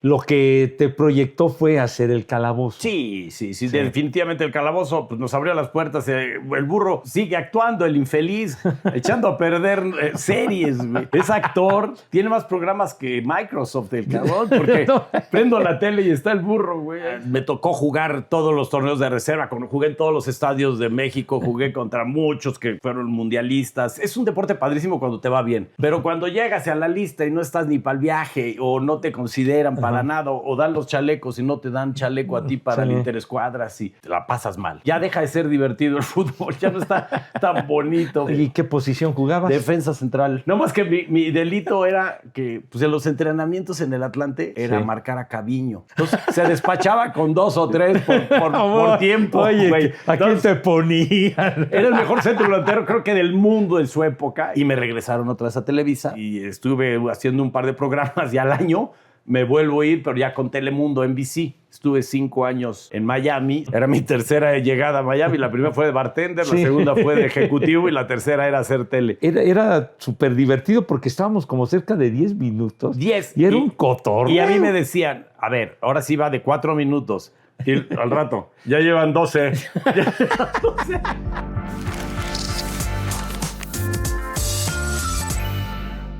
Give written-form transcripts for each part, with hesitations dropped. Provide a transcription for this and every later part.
lo que te proyectó fue hacer El Calabozo. Sí, definitivamente El Calabozo pues, nos abrió las puertas. El burro sigue actuando, el infeliz, echando a perder series, güey. Es actor, tiene más programas que Microsoft, el cabrón, porque prendo la tele y está el burro, güey. Me tocó jugar todos los torneos de reserva, jugué en todos los estadios de México, jugué contra muchos que fueron mundialistas. Es un deporte padrísimo cuando te va bien, pero cuando llegas a la lista y no estás ni para el viaje o no te consideran para nada, o dan los chalecos y no te dan chaleco a ti para el interescuadras y te la pasas mal. Ya deja de ser divertido el fútbol, ya no está tan bonito. ¿Y qué posición jugabas? Defensa central. No más que mi delito era que pues, en los entrenamientos en el Atlante era marcar a Caviño. Entonces se despachaba con 2 o 3 por tiempo. Oye, ¿a quién te ponían? Era el mejor centro delantero, creo que del mundo en su época. Y me regresaron otra vez a Televisa y estuve haciendo un par de programas y al año me vuelvo a ir, pero ya con Telemundo, NBC. Estuve 5 años en Miami. Era mi tercera llegada a Miami. La primera fue de bartender, la segunda fue de ejecutivo y la tercera era hacer tele. Era súper divertido porque estábamos como cerca de 10 minutos. 10. Y era un cotorreo. Y a mí me decían, a ver, ahora sí va de 4 minutos. Y al rato, ya llevan 12.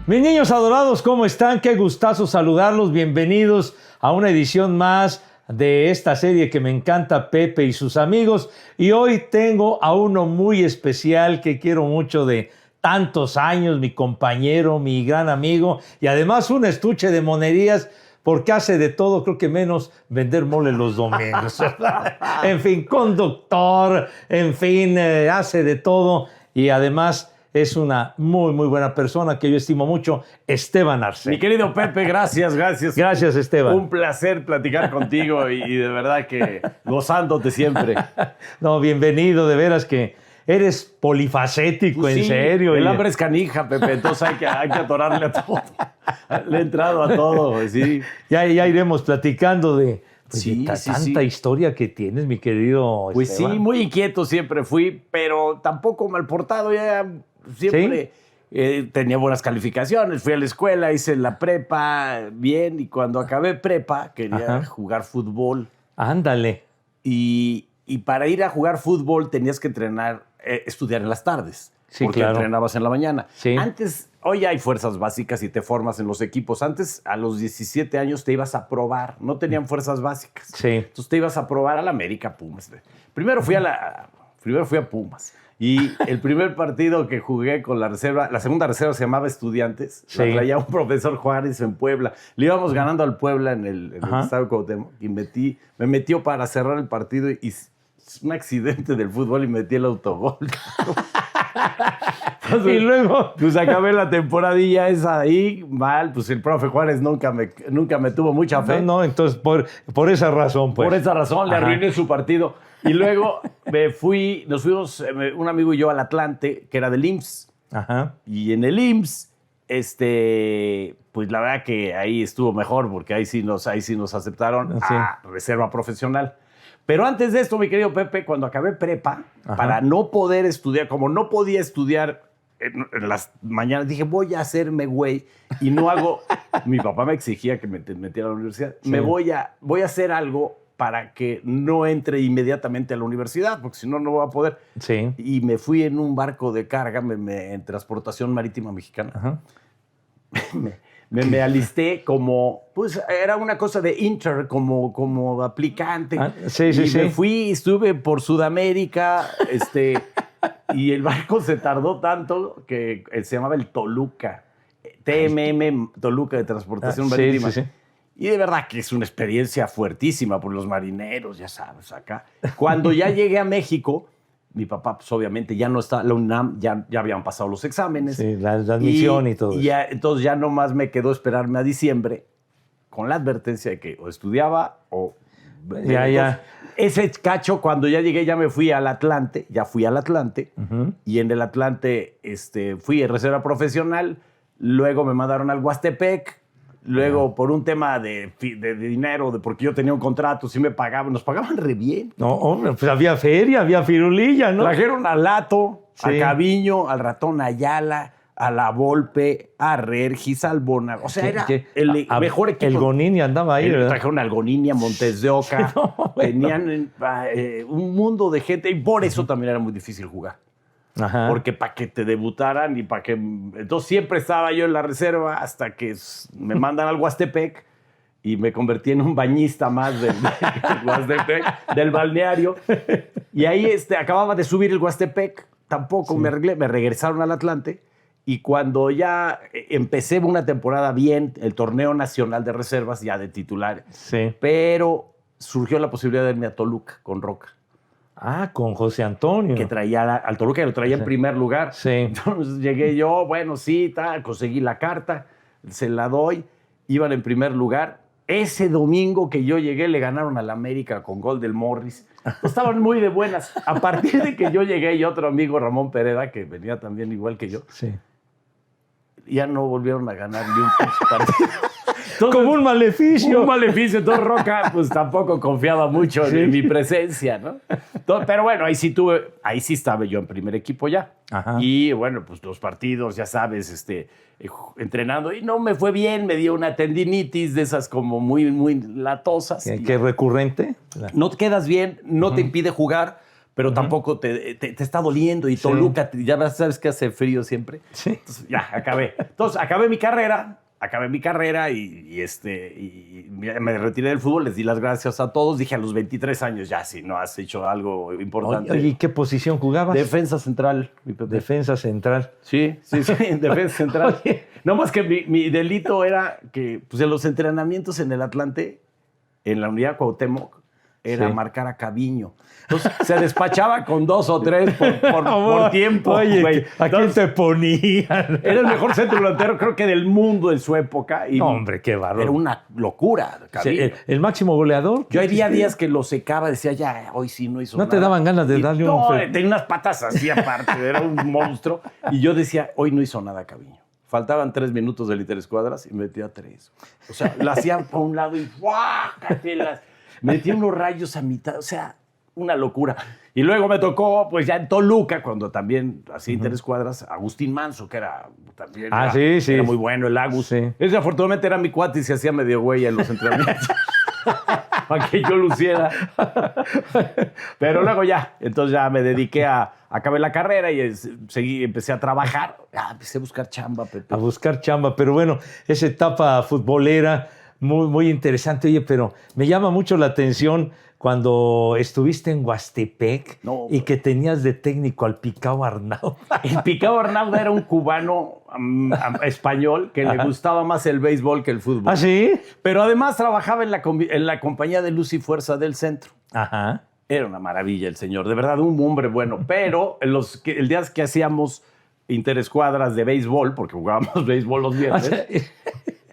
Mis niños adorados, ¿cómo están? Qué gustazo saludarlos. Bienvenidos a una edición más de esta serie que me encanta, Pepe y sus amigos. Y hoy tengo a uno muy especial que quiero mucho de tantos años, mi compañero, mi gran amigo y además un estuche de monerías porque hace de todo, creo que menos vender mole los domingos. En fin, conductor, en fin, hace de todo y además es una muy, muy buena persona que yo estimo mucho, Esteban Arce. Mi querido Pepe, gracias. Gracias, Esteban. Un placer platicar contigo y de verdad que gozándote siempre. No, bienvenido, de veras que eres polifacético, pues en sí, serio. El hambre es canija, Pepe, entonces hay que atorarle a todo. Le he entrado a todo, sí. Ya iremos platicando de... Pues tanta sí. historia que tienes, mi querido Pues Esteban. sí, muy inquieto siempre fui, pero tampoco mal portado. Ya siempre tenía buenas calificaciones. Fui a la escuela, hice la prepa bien y cuando acabé prepa quería jugar fútbol. Ándale. Y para ir a jugar fútbol tenías que estudiar en las tardes. Sí, porque claro. entrenabas en la mañana. Sí. Antes, hoy hay fuerzas básicas y te formas en los equipos. Antes, a los 17 años, te ibas a probar. No tenían fuerzas básicas. Sí. Entonces te ibas a probar a la América Pumas. Primero fui a Pumas. Y el primer partido que jugué con la reserva, la segunda reserva se llamaba Estudiantes. Sí. La traía un profesor Juárez en Puebla. Le íbamos ganando al Puebla en el Estadio Cuauhtémoc. Y me metió para cerrar el partido y un accidente del fútbol y metí el autogol. Entonces, y luego pues acabé la temporadilla esa ahí nos pues el profe Juárez nunca me tuvo mucha fe. No, entonces por esa razón, pues. Por esa razón le arruiné su partido. Y luego nos fuimos un amigo y yo al Atlante, que era del IMSS. Ajá. Y en el IMSS, pues la verdad que ahí estuvo mejor, porque ahí sí nos aceptaron a reserva profesional. Pero antes de esto, mi querido Pepe, cuando acabé prepa, para no poder estudiar, como no podía estudiar en las mañanas, dije, voy a hacerme güey y no hago... Mi papá me exigía que me metiera a la universidad. Sí. Voy a hacer algo para que no entre inmediatamente a la universidad, porque si no, no voy a poder. Sí. Y me fui en un barco de carga, en transportación marítima mexicana. Ajá. Me alisté como, pues era una cosa de como aplicante. Me fui, estuve por Sudamérica, y el barco se tardó tanto que se llamaba el Toluca, TMM Toluca de Transportación Marítima. Sí. Y de verdad que es una experiencia fuertísima por los marineros, ya sabes, acá. Cuando ya llegué a México, mi papá, pues obviamente ya no está, la UNAM, ya habían pasado los exámenes. Sí, la admisión y todo. Entonces ya nomás me quedó esperarme a diciembre con la advertencia de que o estudiaba o... Ya. Ese cacho, cuando ya llegué, ya me fui al Atlante, y en el Atlante fui en reserva profesional, luego me mandaron al Huastepec, luego por un tema de dinero, porque yo tenía un contrato, sí me pagaban, nos pagaban re bien. No, hombre, pues había feria, había firulilla, ¿no? Trajeron a Lato, a Caviño, al Ratón Ayala, a La Volpe, a Regis, a Albona. O sea, era el mejor equipo. El Gonini andaba ahí, ¿verdad? Trajeron al Gonini, a Montes de Oca. No, bueno. Tenían un mundo de gente y por eso también era muy difícil jugar. Ajá. Porque para que te debutaran y para que... Entonces siempre estaba yo en la reserva hasta que me mandan al Huastepec y me convertí en un bañista más del Huastepec, del balneario. Y ahí acababa de subir el Huastepec. Tampoco me arreglé, me regresaron al Atlante. Y cuando ya empecé una temporada bien, el torneo nacional de reservas, ya de titular. Sí. Pero surgió la posibilidad de irme a Toluca con Roca. Ah, con José Antonio. Que traía al Toluca, lo traía en primer lugar. Sí. Entonces llegué yo, bueno, sí, conseguí la carta, se la doy, iban en primer lugar. Ese domingo que yo llegué le ganaron al América con gol del Morris. Estaban muy de buenas. A partir de que yo llegué y otro amigo, Ramón Pereda, que venía también igual que yo, Sí. ya no volvieron a ganar ni un partido. Entonces, como un maleficio. Un maleficio. Entonces Roca pues tampoco confiaba mucho en mi presencia, ¿no? Entonces, pero bueno, ahí sí estaba yo en primer equipo ya. Ajá. Y bueno, pues los partidos, ya sabes, entrenando. Y no me fue bien, me dio una tendinitis de esas como muy, muy latosas. ¿Qué recurrente? No te quedas bien, no te impide jugar, pero tampoco te está doliendo. Y Toluca, ya sabes que hace frío siempre. Sí. Entonces, ya, acabé. Entonces, acabé mi carrera y me retiré del fútbol, les di las gracias a todos. Dije a los 23 años, ya, si no has hecho algo importante. Oye, ¿y qué posición jugabas? Defensa central, mi Pepe. Defensa central. Sí, defensa central. Oye. No más que mi delito era que pues, en los entrenamientos en el Atlante, en la unidad Cuauhtémoc, era marcar a Caviño. Entonces, se despachaba con 2 o 3 por tiempo. Oye, güey. ¿a quién te ponían? Era el mejor centro delantero, creo que del mundo en su época. Y No, hombre, qué bárbaro. era una locura, Caviño. El máximo goleador. Yo había días que lo secaba, decía, ya, hoy sí no hizo ¿No nada. te daban ganas de darle no, un... tenía unas patas así aparte, era un monstruo. Y yo decía, hoy no hizo nada, Caviño. Faltaban 3 minutos del interescuadras y metía 3. O sea, la hacía por un lado y ¡guácatelas! Metía unos rayos a mitad, o sea, una locura. Y luego me tocó, pues ya en Toluca, cuando también hacía interescuadras, Agustín Manso, que era también era muy bueno, el Agus. Sí. Ese afortunadamente era mi cuate y se hacía medio güey en los entrenamientos. Para que yo luciera. Pero luego ya, entonces ya me dediqué acabé la carrera y empecé a trabajar. Empecé a buscar chamba, Pepe. A buscar chamba, pero bueno, esa etapa futbolera muy, muy interesante. Oye, pero me llama mucho la atención cuando estuviste en Huastepec y que tenías de técnico al Picao Arnaud. El Picao Arnaud era un cubano español que le gustaba más el béisbol que el fútbol. ¿Ah, sí? Pero además trabajaba en la compañía de Luz y Fuerza del Centro. Ajá. Era una maravilla el señor, de verdad, un hombre bueno. Pero el día que hacíamos interescuadras de béisbol, porque jugábamos béisbol los viernes,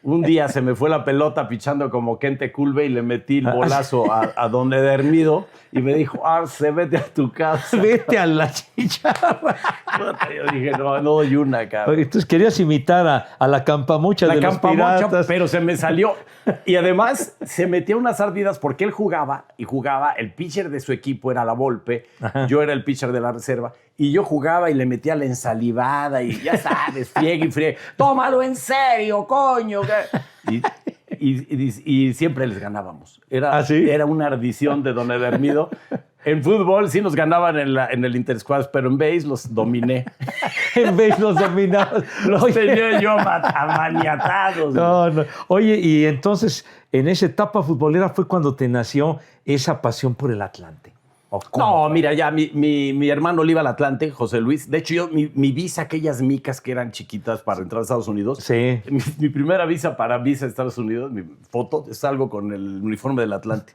un día se me fue la pelota pichando como Kente Culve y le metí el bolazo a don Edermido y me dijo, Arce, vete a tu casa. Vete a la chicharra. Yo dije, no doy una, cabrón. Entonces querías imitar a la campamocha de los piratas. Pero se me salió. Y además se metió unas ardidas porque él jugaba, el pitcher de su equipo era La Volpe, yo era el pitcher de la reserva, y yo jugaba y le metía la ensalivada y ya sabes, friegue y friegue. ¡Tómalo en serio, coño! Y siempre les ganábamos. ¿Ah, sí? Era una ardición de don Edermido. En fútbol sí nos ganaban en el Interescuadras, pero en base los dominé. En base los dominabas. Los tenía yo amaniatados. No. Oye, y entonces en esa etapa futbolera fue cuando te nació esa pasión por el Atlante. No, mira, ya mi hermano le iba al Atlante, José Luis. De hecho, mi visa, aquellas micas que eran chiquitas para entrar a Estados Unidos. Sí. Mi primera visa a Estados Unidos, mi foto, salgo con el uniforme del Atlante.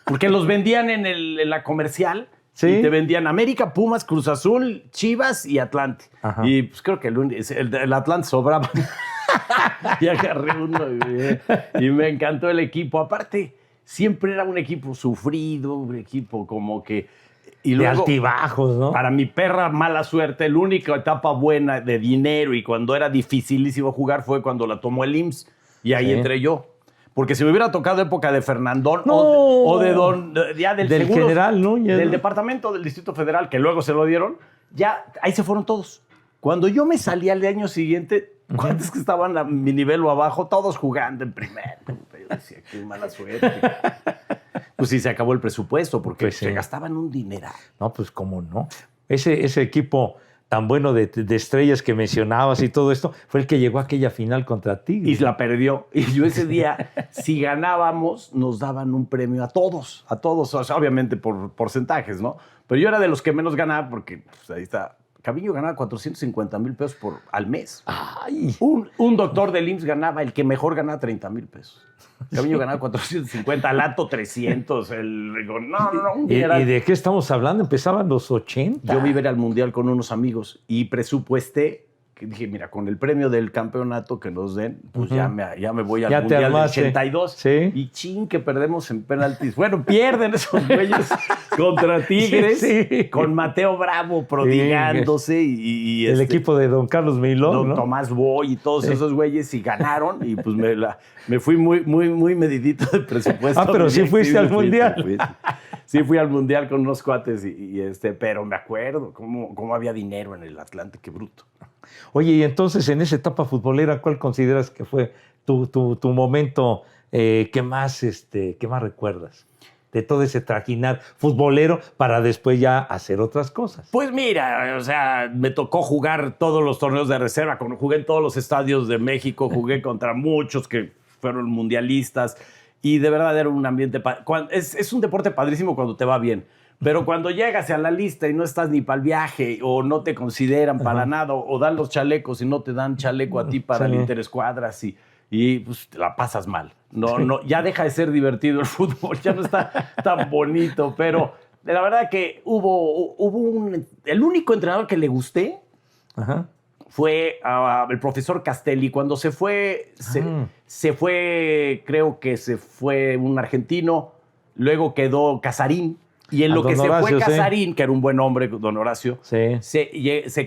Porque los vendían en la comercial. ¿Sí? Y te vendían América, Pumas, Cruz Azul, Chivas y Atlante. Ajá. Y pues creo que el Atlante sobraba. Y agarré uno y me encantó el equipo. Aparte, siempre era un equipo sufrido, un equipo como que... Y luego, de altibajos, ¿no? Para mi perra mala suerte, la única etapa buena de dinero y cuando era dificilísimo jugar fue cuando la tomó el IMSS. Y ahí entré yo. Porque si me hubiera tocado época de Fernandón o de del general Núñez, del departamento del Distrito Federal, que luego se lo dieron, ya ahí se fueron todos. Cuando yo me salí al año siguiente, ¿cuántos que estaban a mi nivel o abajo? Todos jugando en primero. Yo decía, qué mala suerte. Pues sí, se acabó el presupuesto porque Pues sí. se gastaban un dineral. No, pues cómo no. Ese equipo tan bueno de estrellas que mencionabas y todo esto, fue el que llegó a aquella final contra Tigres. Y la perdió. Y yo ese día, si ganábamos, nos daban un premio a todos. O sea, obviamente por porcentajes, ¿no? Pero yo era de los que menos ganaba porque, pues, ahí está. Cabillo ganaba 450,000 pesos al mes. ¡Ay! Un doctor del IMSS ganaba, el que mejor ganaba 30,000 pesos. Cabillo ganaba 450, Lato 300. No, un ¿Y dineral. de qué estamos hablando? Empezaban los 80. Yo me iba a ir al Mundial con unos amigos y presupuesté, que dije, mira, con el premio del campeonato que nos den, pues ya me voy al Ya te Mundial del armaste. 82. Sí. Y chin, que perdemos en penaltis. Bueno, pierden esos güeyes contra Tigres, Sí. con Mateo Bravo prodigándose y El equipo de don Carlos Milón, don ¿no? Tomás Boy y todos esos güeyes y ganaron y pues me fui muy medidito de presupuesto. Pero sí fuiste al Mundial. Sí fui al Mundial con unos cuates pero me acuerdo cómo había dinero en el Atlante, qué bruto. Oye, y entonces en esa etapa futbolera, ¿cuál consideras que fue tu momento que más recuerdas? De todo ese trajinar futbolero para después ya hacer otras cosas. Pues mira, o sea, me tocó jugar todos los torneos de reserva, jugué en todos los estadios de México, jugué contra muchos que fueron mundialistas y de verdad era un ambiente... Es un deporte padrísimo cuando te va bien, pero cuando llegas a la lista y no estás ni para el viaje o no te consideran para nada o dan los chalecos y no te dan chaleco a ti para el interescuadras y pues te la pasas mal. No, ya deja de ser divertido el fútbol, ya no está tan bonito, pero la verdad que el único entrenador que le gusté fue el profesor Castelli. Cuando se fue, creo que se fue un argentino, luego quedó Casarín. Y en lo que se fue Casarín, que era un buen hombre, don Horacio, se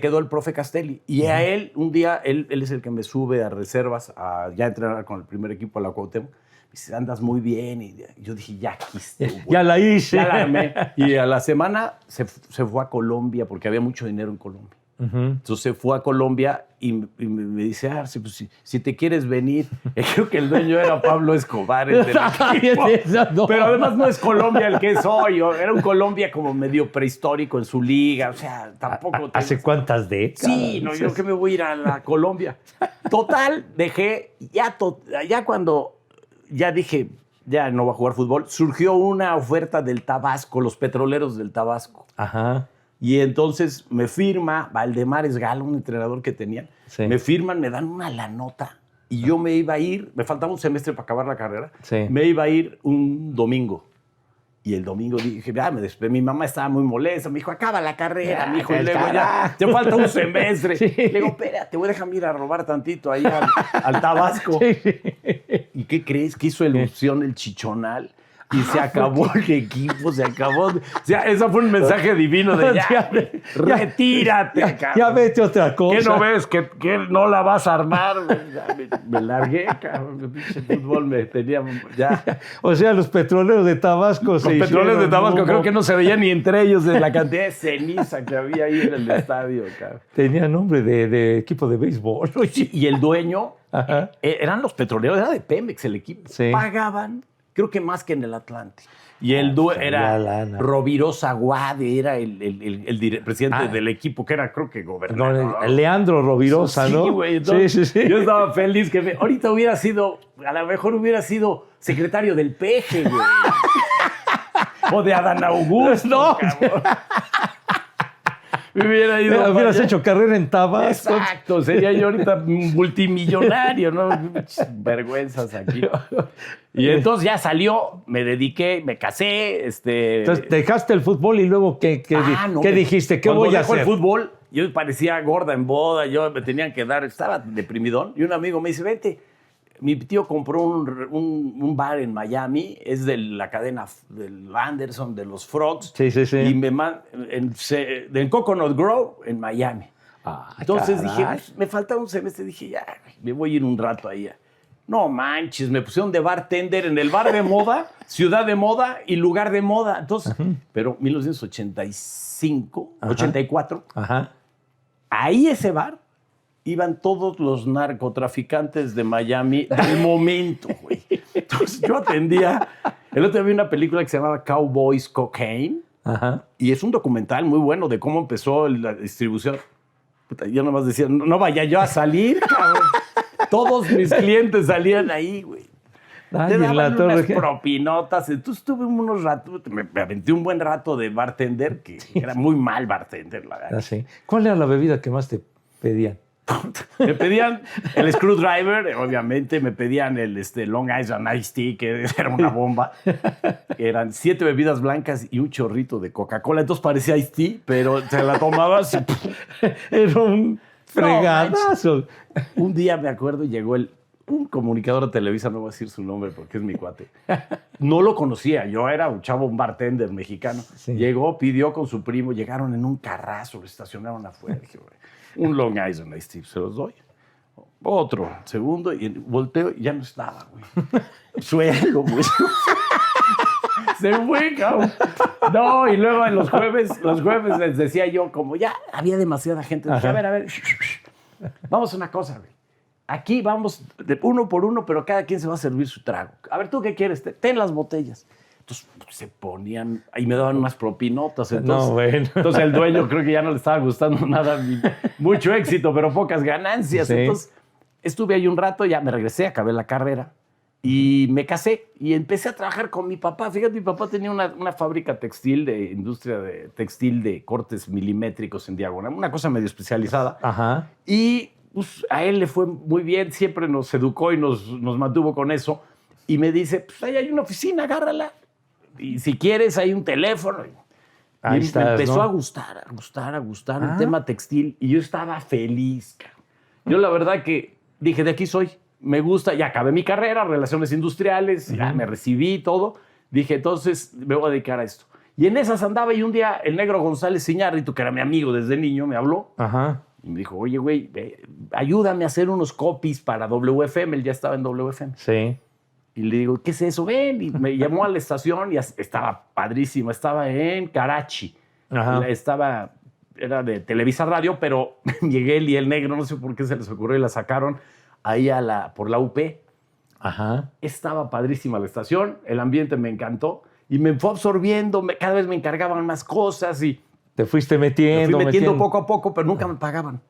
quedó el profe Castelli. Y a él, un día, él es el que me sube a reservas, a ya entrenar con el primer equipo a la Cuauhtémoc. Me dice, andas muy bien. Y yo dije, ya aquí estoy. Ya la hice. Ya la armé. Y a la semana se fue a Colombia, porque había mucho dinero en Colombia. Entonces se fue a Colombia y me dice, pues, si te quieres venir. Creo que el dueño era Pablo Escobar, el del equipo. No. Pero además no es Colombia el que es hoy. Era un Colombia como medio prehistórico en su liga. O sea, tampoco... ¿Hace cuántas décadas? Sí, no, yo que me voy a ir a la Colombia. Total, dejé, ya cuando ya dije, ya no voy a jugar fútbol, surgió una oferta del Tabasco, los petroleros del Tabasco. Ajá. Y entonces me firma Valdemar Esgalo, un entrenador que tenían. Sí. Me firman, me dan una lanota. Y yo me iba a ir, me faltaba un semestre para acabar la carrera. Sí. Me iba a ir un domingo. Y el domingo dije, me despedí. Mi mamá estaba muy molesta. Me dijo, acaba la carrera, mi hijo. Y luego ya, te falta un semestre. Sí. Le digo, espérate, voy a dejarme ir a robar tantito ahí al Tabasco. Sí. ¿Y qué crees? Que hizo ilusión el Chichonal. Y se acabó el equipo, se acabó. O sea, eso fue un mensaje divino de retírate, cabrón. Ya vete otra cosa. ¿Qué no ves? ¿Que no la vas a armar? Me largué, cabrón. El pinche fútbol me tenía ya. O sea, los petroleros de Tabasco Los petroleros de Tabasco creo que no se veían ni entre ellos de la cantidad de ceniza que había ahí en el estadio, cabrón. Tenía nombre de equipo de béisbol. Sí, y el dueño, eran los petroleros, era de Pemex el equipo. Sí. Pagaban... Creo que más que en el Atlante. Y el era Rovirosa Aguade, era el presidente del equipo, que era, creo que gobernador. Leandro Rovirosa, ¿no? Sí, güey. Sí. Yo estaba feliz que ahorita hubiera sido, a lo mejor hubiera sido secretario del Peje, güey. O de Adán Augusto, no. Me hubiera ido. Hubieras hecho carrera en Tabasco. Exacto, sería yo ahorita multimillonario, ¿no? Vergüenzas aquí. Y entonces ya salió, me dediqué, me casé. Entonces dejaste el fútbol y luego ¿qué dijiste? ¿Qué voy a hacer? El fútbol, yo parecía gorda en boda, me tenían que dar, estaba deprimidón. Y un amigo me dice, vente. Mi tío compró un bar en Miami, es de la cadena del Anderson, de los Frogs. Sí. Y en Coconut Grove, en Miami. Entonces dije, me faltaba un semestre. Dije, ya, me voy a ir un rato ahí. No manches, me pusieron de bartender en el bar de moda, ciudad de moda y lugar de moda. Entonces, pero 1985, 84. Ahí ese bar iban todos los narcotraficantes de Miami del momento, güey. Entonces yo atendía. El otro día vi una película que se llamaba Cowboys Cocaine. Ajá. Y es un documental muy bueno de cómo empezó la distribución. Puta, yo nomás decía, no vaya yo a salir, cabrón. Todos mis clientes salían ahí, güey. Ay, Te daban en la torre. unas propinotas. Entonces tuve unos ratos, me aventé un buen rato de bartender, que era muy mal bartender, la verdad. Ah, sí. ¿Cuál era la bebida que más te pedían? Me pedían el Screwdriver, obviamente, me pedían el Long Island Iced Tea, que era una bomba. Eran 7 bebidas blancas y un chorrito de Coca-Cola. Entonces parecía Iced Tea, pero te la tomabas y Era un fregadazo. un día me acuerdo, llegó un comunicador de Televisa, no voy a decir su nombre porque es mi cuate. No lo conocía, yo era un chavo, un bartender mexicano. Sí. Llegó, pidió con su primo, llegaron en un carrazo, lo estacionaron afuera. Dije, un Long Island Iced Tea, se los doy. Otro, segundo, y volteo y ya no estaba, güey. Suelo, güey. Se fue, cabrón. No, y luego en los jueves les decía yo, como ya había demasiada gente, dije, a ver, vamos a una cosa, güey. Aquí vamos de uno por uno, pero cada quien se va a servir su trago. A ver, ¿tú qué quieres? Ten las botellas. Entonces se ponían, y me daban unas propinotas. Entonces, No, bueno. Entonces el dueño creo que ya no le estaba gustando nada, mucho éxito, pero pocas ganancias. Sí. Entonces estuve ahí un rato, ya me regresé, acabé la carrera y me casé y empecé a trabajar con mi papá. Fíjate, mi papá tenía una fábrica textil, de industria de textil de cortes milimétricos en diagonal, una cosa medio especializada. Ajá. Y pues, a él le fue muy bien, siempre nos educó y nos mantuvo con eso. Y me dice, pues ahí hay una oficina, agárrala. Y si quieres, hay un teléfono. Ahí y estás, me empezó ¿no? a gustar el tema textil. Y yo estaba feliz, cabrón. Yo la verdad que dije, de aquí soy. Me gusta. Ya acabé mi carrera, relaciones industriales, ya me recibí y todo. Dije, entonces me voy a dedicar a esto. Y en esas andaba y un día el negro González Iñárritu, que era mi amigo desde niño, me habló. Ajá. Y me dijo, oye, güey, ayúdame a hacer unos copies para WFM. Él ya estaba en WFM. Sí. Y le digo, ¿qué es eso? Ven. Y me llamó a la estación y estaba padrísimo. Estaba en Karachi. Ajá. Era de Televisa Radio, pero Miguel y el negro, no sé por qué se les ocurrió y la sacaron ahí por la UP. Ajá. Estaba padrísima la estación, el ambiente me encantó y me fue absorbiendo. Cada vez me encargaban más cosas y Te fuiste me metiendo. fui metiendo poco a poco, pero nunca me pagaban.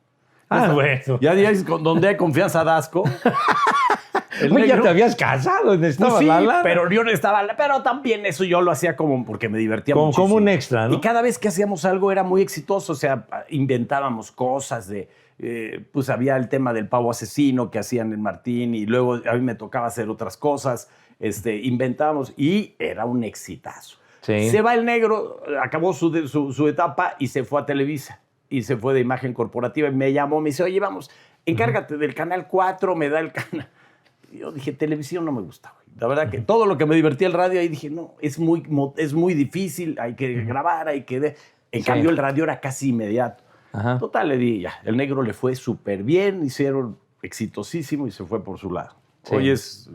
Bueno. Ya dices, donde hay confianza da asco. Oye, ya te habías casado, necesitabas Pues sí, la lana. pero yo necesitaba, pero también eso yo lo hacía como porque me divertía muchísimo. Como un extra, ¿no? Y cada vez que hacíamos algo era muy exitoso, o sea, inventábamos cosas pues había el tema del pavo asesino que hacían en Martín y luego a mí me tocaba hacer otras cosas, inventábamos y era un exitazo. Sí. Se va el negro, acabó su etapa y se fue a Televisa y se fue de imagen corporativa y me llamó, me dice, oye, vamos, encárgate del Canal 4, me da el canal. Y yo dije, televisión no me gusta, güey. La verdad que todo lo que me divertía el radio, ahí dije, no, es muy difícil, hay que grabar, hay que... En cambio, el radio era casi inmediato. Ajá. Total, le di, ya, el negro le fue súper bien, hicieron exitosísimo y se fue por su lado. Sí. Hoy es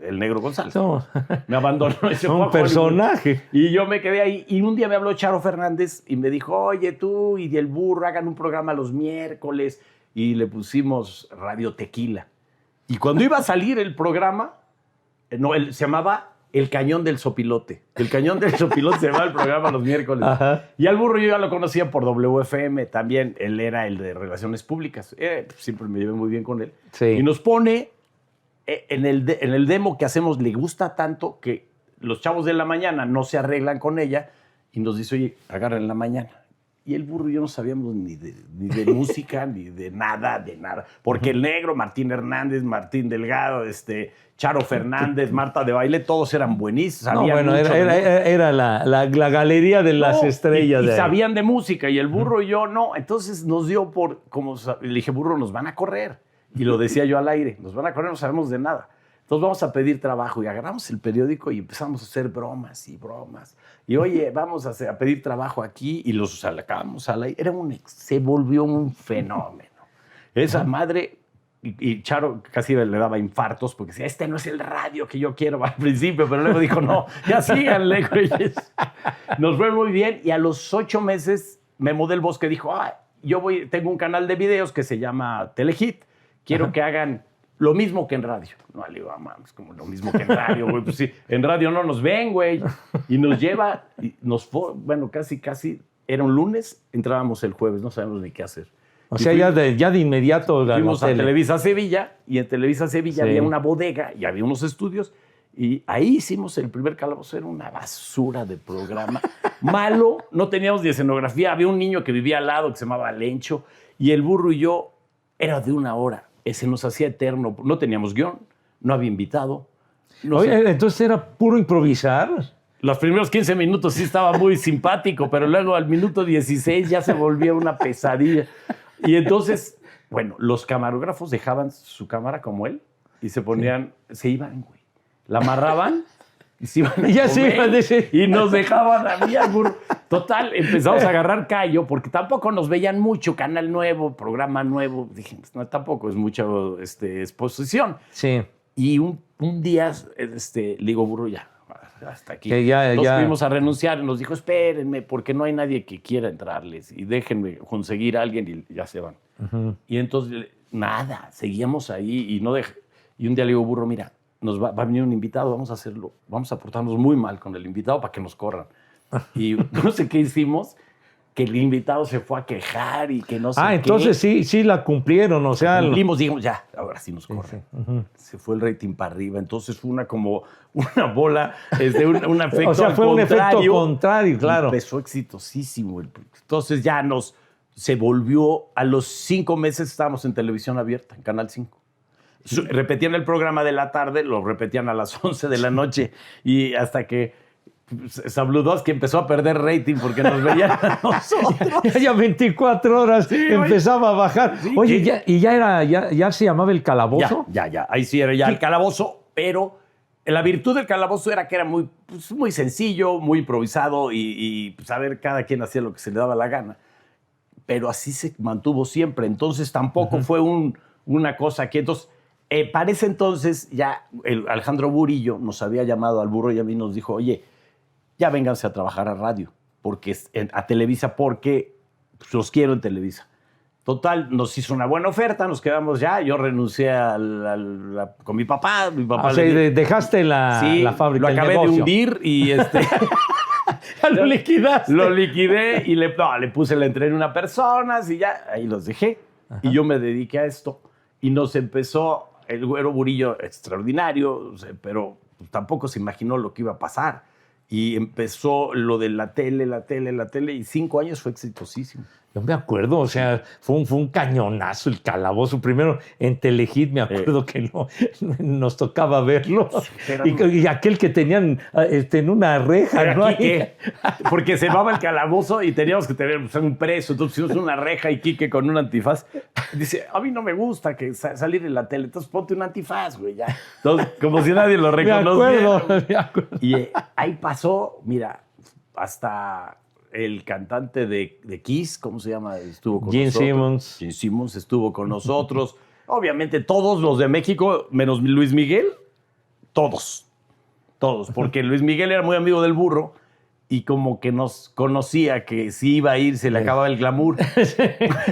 el negro González. No. Me abandonó. Y se fue a Un Hollywood. personaje. Y yo me quedé ahí. Y un día me habló Charo Fernández y me dijo, oye, tú y el burro hagan un programa los miércoles. Y le pusimos Radio Tequila. Y cuando iba a salir el programa, se llamaba El Cañón del Sopilote. El Cañón del Sopilote se llamaba el programa los miércoles. Ajá. Y al burro yo ya lo conocía por WFM también. Él era el de Relaciones Públicas. Siempre me llevé muy bien con él. Sí. Y nos pone en el demo que hacemos, le gusta tanto que los chavos de la mañana no se arreglan con ella y nos dice, oye, agarren la mañana. Y el burro y yo no sabíamos ni de música, ni de nada. Porque el negro, Martín Hernández, Martín Delgado, Charo Fernández, Marta de Baile, todos eran buenísimos. No, bueno, era la galería de las estrellas. Y sabían de música, y el burro y yo no. Entonces nos dio le dije, burro, nos van a correr. Y lo decía yo al aire, nos van a correr, no sabemos de nada. Entonces vamos a pedir trabajo. Y agarramos el periódico y empezamos a hacer bromas y bromas. Y oye, vamos a pedir trabajo aquí y los sacábamos al aire. Se volvió un fenómeno. Esa madre, y Charo casi le daba infartos porque decía, este no es el radio que yo quiero al principio, pero luego dijo, no, ya síganle, güeyes. Nos fue muy bien y a los 8 meses Memo del Bosque dijo, tengo un canal de videos que se llama Telehit. Quiero que hagan lo mismo que en radio. No, le digo, mames, como lo mismo que en radio, güey. Pues sí, en radio no nos ven, güey. Y nos lleva, bueno, casi, era un lunes, entrábamos el jueves, no sabemos ni qué hacer. O sea, ya de inmediato... Fuimos a Televisa Sevilla, y en Televisa Sevilla había una bodega y había unos estudios, y ahí hicimos el primer Calabozo. Era una basura de programa. Malo, no teníamos ni escenografía. Había un niño que vivía al lado que se llamaba Lencho, y el burro y yo era de 1 hora. Se nos hacía eterno. No teníamos guión, no había invitado. Oye, entonces era puro improvisar. Los primeros 15 minutos sí estaba muy simpático, pero luego al minuto 16 ya se volvía una pesadilla. Y entonces, bueno, los camarógrafos dejaban su cámara como él y se iban, güey. La amarraban y se iban a ya comer, se iban y nos dejaban a mí, al burro. Total, empezamos a agarrar callo porque tampoco nos veían mucho. Canal nuevo, programa nuevo. Dije, no, tampoco es mucha exposición. Sí. Y un día le digo, burro, ya, hasta aquí. Nos fuimos a renunciar y nos dijo, espérenme, porque no hay nadie que quiera entrarles y déjenme conseguir a alguien y ya se van. Uh-huh. Y entonces, nada, seguíamos ahí y un día le digo, burro, mira, va a venir un invitado, vamos a hacerlo, vamos a portarnos muy mal con el invitado para que nos corran. Y no sé qué hicimos, que el invitado se fue a quejar y que no sé qué. Entonces sí la cumplieron, o sea... Cumplimos, dijimos, ya, ahora sí nos corren. Sí. Uh-huh. Se fue el rating para arriba, entonces fue como una bola, un efecto o sea, fue un efecto contrario, claro. Empezó exitosísimo. Entonces ya se volvió, a los 5 meses estábamos en televisión abierta, en Canal 5. Sí. Repetían el programa de la tarde, lo repetían a las 11 de la noche, y hasta que Sabludowski empezó a perder rating porque nos veían a nosotros. Ya 24 horas empezaba a bajar. Sí, oye, ya se llamaba El Calabozo. Ya. Ahí sí era ya El Calabozo, pero la virtud del Calabozo era que era muy sencillo, muy improvisado y saber cada quien hacía lo que se le daba la gana. Pero así se mantuvo siempre. Entonces tampoco fue una cosa que... Entonces, para ese entonces ya Alejandro Burillo nos había llamado al burro y a mí nos dijo, oye, ya vénganse a trabajar a radio, a Televisa, porque los quiero en Televisa. Total, nos hizo una buena oferta, nos quedamos ya. Yo renuncié con mi papá. O sea, dejaste la fábrica, lo acabé de hundir y lo liquidaste. Lo liquidé y le puse la entrega a una persona y ya, ahí los dejé. Ajá. Y yo me dediqué a esto. Y nos empezó el Güero Burillo extraordinario, pero tampoco se imaginó lo que iba a pasar. Y empezó lo de la tele, y 5 años fue exitosísimo. Yo me acuerdo, o sea, fue un cañonazo El Calabozo. Primero en Telehit me acuerdo que nos tocaba verlo. Y aquel que tenían en una reja, ¿no? Porque se llamaba El Calabozo y teníamos que tener un preso. Entonces pusimos una reja y Quique con un antifaz. Dice, a mí no me gusta salir en la tele, entonces ponte un antifaz, güey, ya. Entonces, como si nadie lo reconociera. Me acuerdo. Y ahí pasó, mira, hasta... El cantante de Kiss, ¿cómo se llama? Estuvo con nosotros. Gene Simmons estuvo con nosotros. Obviamente todos los de México, menos Luis Miguel, todos, porque Luis Miguel era muy amigo del burro y como que nos conocía que si iba a ir se le acababa el glamour.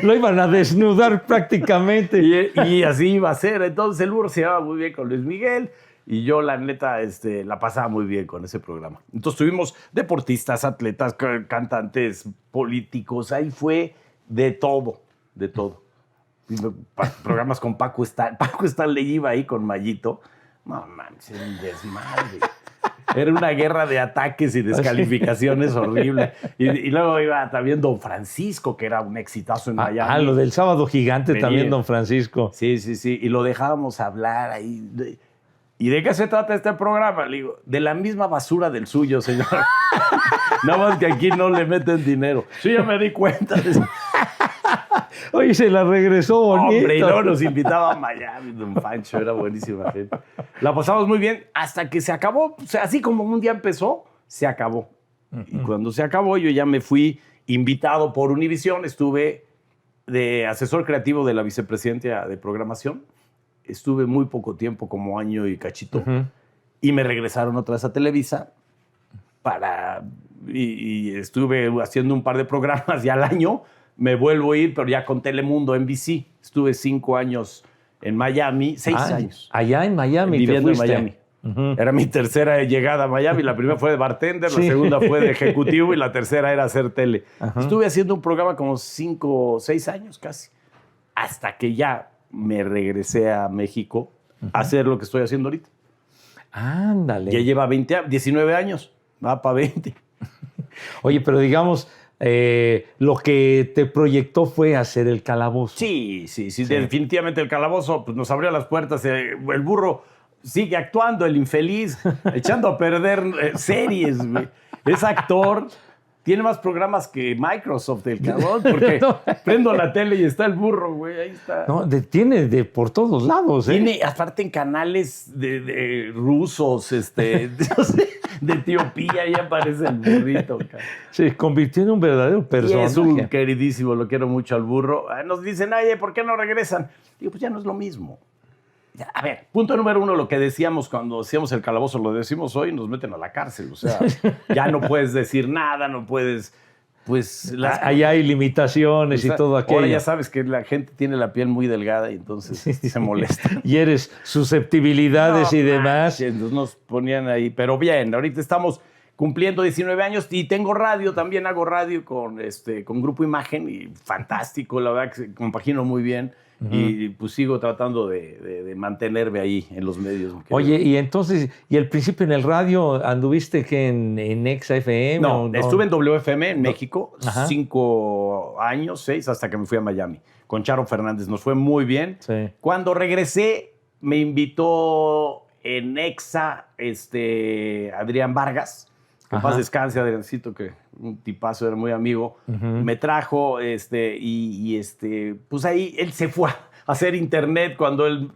Lo iban a desnudar prácticamente. Y así iba a ser. Entonces el burro se llevaba muy bien con Luis Miguel. Y yo, la neta, la pasaba muy bien con ese programa. Entonces tuvimos deportistas, atletas, cantantes, políticos. Ahí fue de todo, de todo. Programas con Paco Stanley iba ahí con Mayito. No, mames, era un desmadre. Era una guerra de ataques y descalificaciones horrible. Y luego iba también Don Francisco, que era un exitazo en Miami. Lo del Sábado Gigante también, Don Francisco. Sí. Y lo dejábamos hablar ahí. ¿Y de qué se trata este programa? Le digo, de la misma basura del suyo, señor. Nada más que aquí no le meten dinero. Sí, ya me di cuenta. Oye, se la regresó bonito. Hombre, y luego nos invitaba a Miami, Don Pancho, era buenísima gente. La pasamos muy bien hasta que se acabó. O sea, así como un día empezó, se acabó. Y cuando se acabó, yo ya me fui invitado por Univisión. Estuve de asesor creativo de la vicepresidenta de programación. Estuve muy poco tiempo, como año y cachito, y me regresaron otra vez a Televisa y estuve haciendo un par de programas ya al año me vuelvo a ir, pero ya con Telemundo, NBC. Estuve 5 años en Miami, 6 años. Allá en Miami viviendo te fuiste. en Miami. Era mi tercera llegada a Miami. La primera fue de bartender, la segunda fue de ejecutivo y la tercera era hacer tele. Estuve haciendo un programa como 5 o 6 años casi, hasta que ya me regresé a México a hacer lo que estoy haciendo ahorita. Ándale. Ya lleva 19 años, va para 20. Oye, pero digamos, lo que te proyectó fue hacer El Calabozo. Sí. Definitivamente el Calabozo pues, nos abrió las puertas. El burro sigue actuando, el infeliz, echando a perder series, güey. Es actor. Tiene más programas que Microsoft, el cabrón, porque prendo la tele y está el burro, güey, ahí está. No, tiene por todos lados, ¿eh? Tiene, aparte en canales de rusos, de Etiopía, ahí aparece el burrito. Cabrón. Se convirtió en un verdadero personaje. Y es un queridísimo, lo quiero mucho al burro. Nos dicen, oye, ¿por qué no regresan? Digo, pues ya no es lo mismo. A ver, punto número 1, lo que decíamos cuando hacíamos El Calabozo, lo decimos hoy, nos meten a la cárcel. O sea, ya no puedes decir nada, no puedes, pues... Allá hay limitaciones y todo aquello. Ahora ya sabes que la gente tiene la piel muy delgada y entonces se molesta. Y eres susceptibilidades y demás. Entonces nos ponían ahí, pero bien, ahorita estamos cumpliendo 19 años y tengo radio, también hago radio con Grupo Imagen y fantástico, la verdad que se compagino muy bien. Y pues sigo tratando de mantenerme ahí en los medios. Oye, y entonces, ¿y al principio en el radio anduviste que en Exa FM? No, estuve en WFM en México 5 años, 6, hasta que me fui a Miami. Con Charo Fernández, nos fue muy bien. Sí. Cuando regresé, me invitó en Exa Adrián Vargas. Que en paz descanse, Adriancito, que un tipazo, era muy amigo. Me trajo, pues ahí él se fue a hacer internet cuando él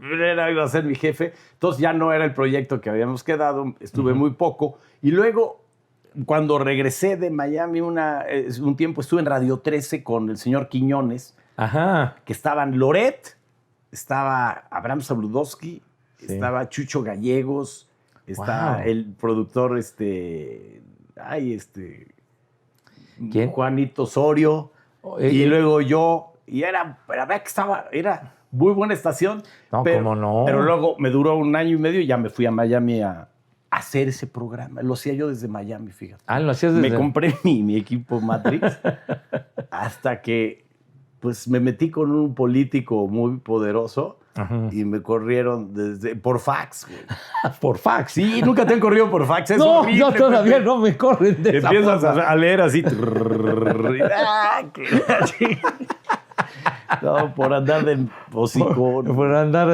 iba a ser mi jefe. Entonces ya no era el proyecto que habíamos quedado, estuve muy poco. Y luego, cuando regresé de Miami un tiempo, estuve en Radio 13 con el señor Quiñones, que estaban Loret, estaba Abraham Sabludowski, estaba Chucho Gallegos, está el productor, ¿quién? Juanito Osorio, y luego yo, y la verdad que era muy buena estación. No, ¿cómo no? Pero luego me duró 1 año y medio y ya me fui a Miami a hacer ese programa. Lo hacía yo desde Miami, fíjate. Lo hacías desde... Me compré mi equipo Matrix hasta que pues me metí con un político muy poderoso. Y me corrieron por fax, güey. ¿Por fax? Sí, nunca te han corrido por fax. Es no, horrible, yo todavía no me corren de empiezas a leer así. No, por andar de hocicón. Por andar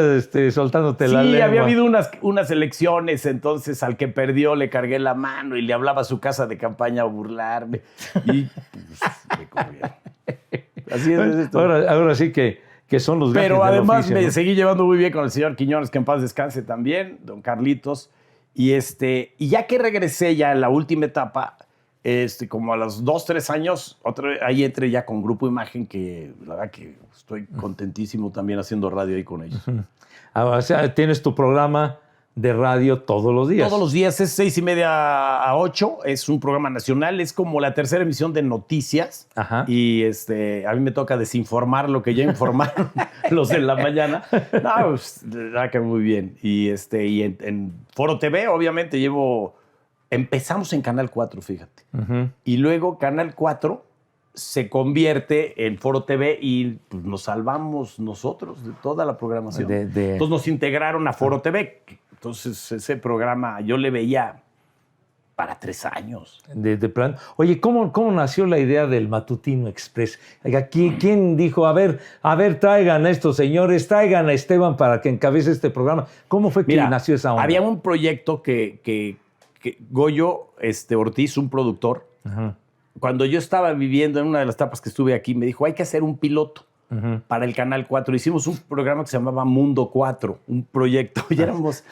soltándote la lengua. Sí, había habido unas elecciones, entonces al que perdió le cargué la mano y le hablaba a su casa de campaña a burlarme. Y pues, me corrieron. Así es esto. Ahora sí que son los gajes Pero además del oficio, me seguí llevando muy bien con el señor Quiñones, que en paz descanse también, don Carlitos. Y ya que regresé ya en la última etapa, como a los 2, 3 años, ahí entré ya con Grupo Imagen, que la verdad que estoy contentísimo también haciendo radio ahí con ellos. O sea, tienes tu programa de radio todos los días. Todos los días, es 6:30 a 8, es un programa nacional, es como la tercera emisión de noticias. Y a mí me toca desinformar lo que ya informaron los de la mañana. No, pues, que muy bien. Y en Foro TV, obviamente, empezamos en Canal 4, fíjate. Y luego Canal 4 se convierte en Foro TV y pues, nos salvamos nosotros de toda la programación. Entonces nos integraron a Foro TV. Entonces, ese programa yo le veía para 3 años. De plan. Oye, ¿cómo nació la idea del Matutino Express? ¿Quién dijo, a ver, traigan a estos señores, traigan a Esteban para que encabece este programa? ¿Cómo fue que nació esa onda? Había un proyecto que Goyo Ortiz, un productor, cuando yo estaba viviendo en una de las etapas que estuve aquí, me dijo, hay que hacer un piloto. Para el Canal 4. Hicimos un programa que se llamaba Mundo 4, un proyecto. Y éramos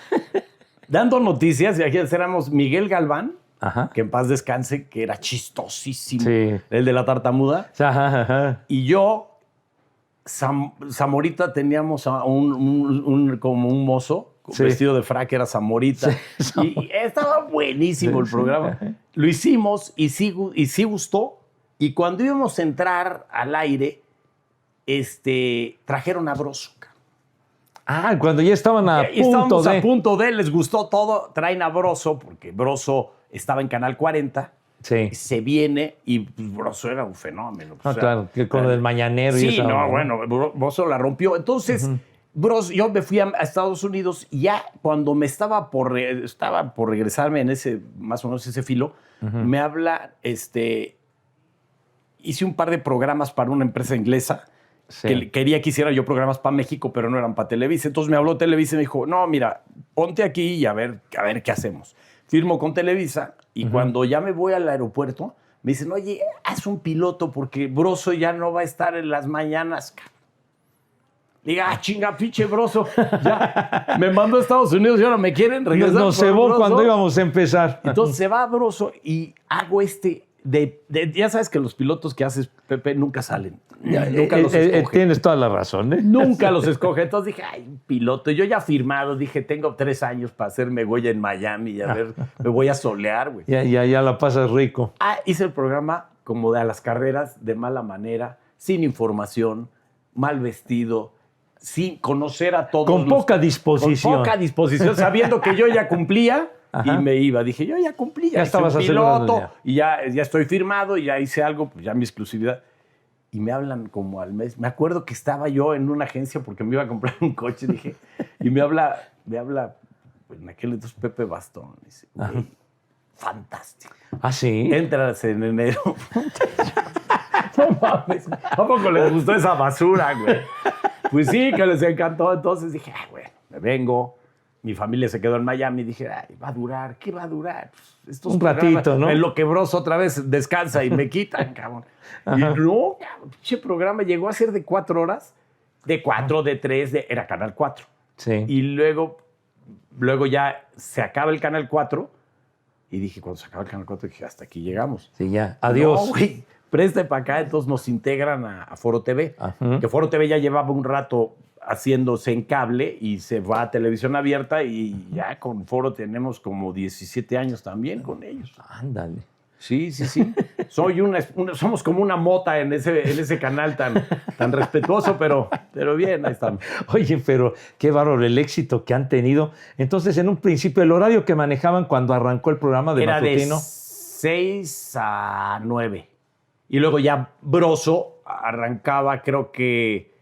dando noticias, y aquí éramos Miguel Galván, que en paz descanse, que era chistosísimo, el de la tartamuda. Y yo, Zamorita, teníamos como un mozo, vestido de frac, era Zamorita. Y estaba buenísimo el programa. Lo hicimos y sí gustó. Y cuando íbamos a entrar al aire, trajeron a Broso. Ah, cuando ya estaban a Estábamos a punto de, les gustó todo, traen a Broso, porque Broso estaba en Canal 40, sí. se viene y pues, Broso era un fenómeno. No, claro, que con el mañanero sí, y eso. No, bueno, Broso la rompió. Entonces, Broso, yo me fui a Estados Unidos y ya cuando me estaba por regresarme en ese, más o menos ese filo, me habla, hice un par de programas para una empresa inglesa. Sí. Que quería que hiciera yo programas para México, pero no eran para Televisa. Entonces me habló Televisa y me dijo, no, mira, ponte aquí y a ver qué hacemos. Firmo con Televisa y cuando ya me voy al aeropuerto, me dicen, oye, haz un piloto porque Broso ya no va a estar en las mañanas. Diga, chinga, pinche Broso. Ya me mandó a Estados Unidos y ahora me quieren regresar. Nos cebó cuando íbamos a empezar. Entonces se va Broso y hago ya sabes que los pilotos que haces, Pepe, nunca salen. Nunca los escoge. Tienes toda la razón, ¿eh? Nunca los escoge. Entonces dije, ay, un piloto. Yo ya firmado, dije, tengo 3 años para hacerme Goya en Miami y a ver, me voy a solear, güey. Ya la pasas rico. Hice el programa como de a las carreras, de mala manera, sin información, mal vestido, sin conocer a todos. Con poca disposición. Con poca disposición, sabiendo que yo ya cumplía. Ajá. Y me iba. Dije, yo ya cumplí, ya estabas hice un piloto y ya estoy firmado y ya hice algo, pues ya mi exclusividad. Y me hablan como al mes. Me acuerdo que estaba yo en una agencia porque me iba a comprar un coche, dije, y me habla pues, en aquel entonces Pepe Bastón. Dice, güey, fantástico. ¿Ah, sí? Entras en enero. No mames, ¿a poco les gustó esa basura, güey? Pues sí, que les encantó. Entonces dije, bueno, me vengo. Mi familia se quedó en Miami y dije, ay, va a durar, ¿qué va a durar? Pues un ratito, ¿no? En lo que Broso otra vez descansa y me quitan, cabrón. Y no, cabrón, ese programa llegó a ser de 4 horas, de 4, de 3, era Canal 4. Sí. Y luego ya se acaba el Canal 4 y dije, cuando se acaba el Canal 4, dije, hasta aquí llegamos. Sí, ya, adiós. No, güey, preste para acá, entonces nos integran a Foro TV, que Foro TV ya llevaba un rato haciéndose en cable y se va a televisión abierta y ya con Foro tenemos como 17 años también con ellos. Ándale. Sí. Somos como una mota en ese canal tan respetuoso, pero bien, ahí estamos. Oye, pero qué bárbaro el éxito que han tenido. Entonces, en un principio, el horario que manejaban cuando arrancó el programa de matutino. Era de 6 a 9. Y luego ya Broso arrancaba, creo que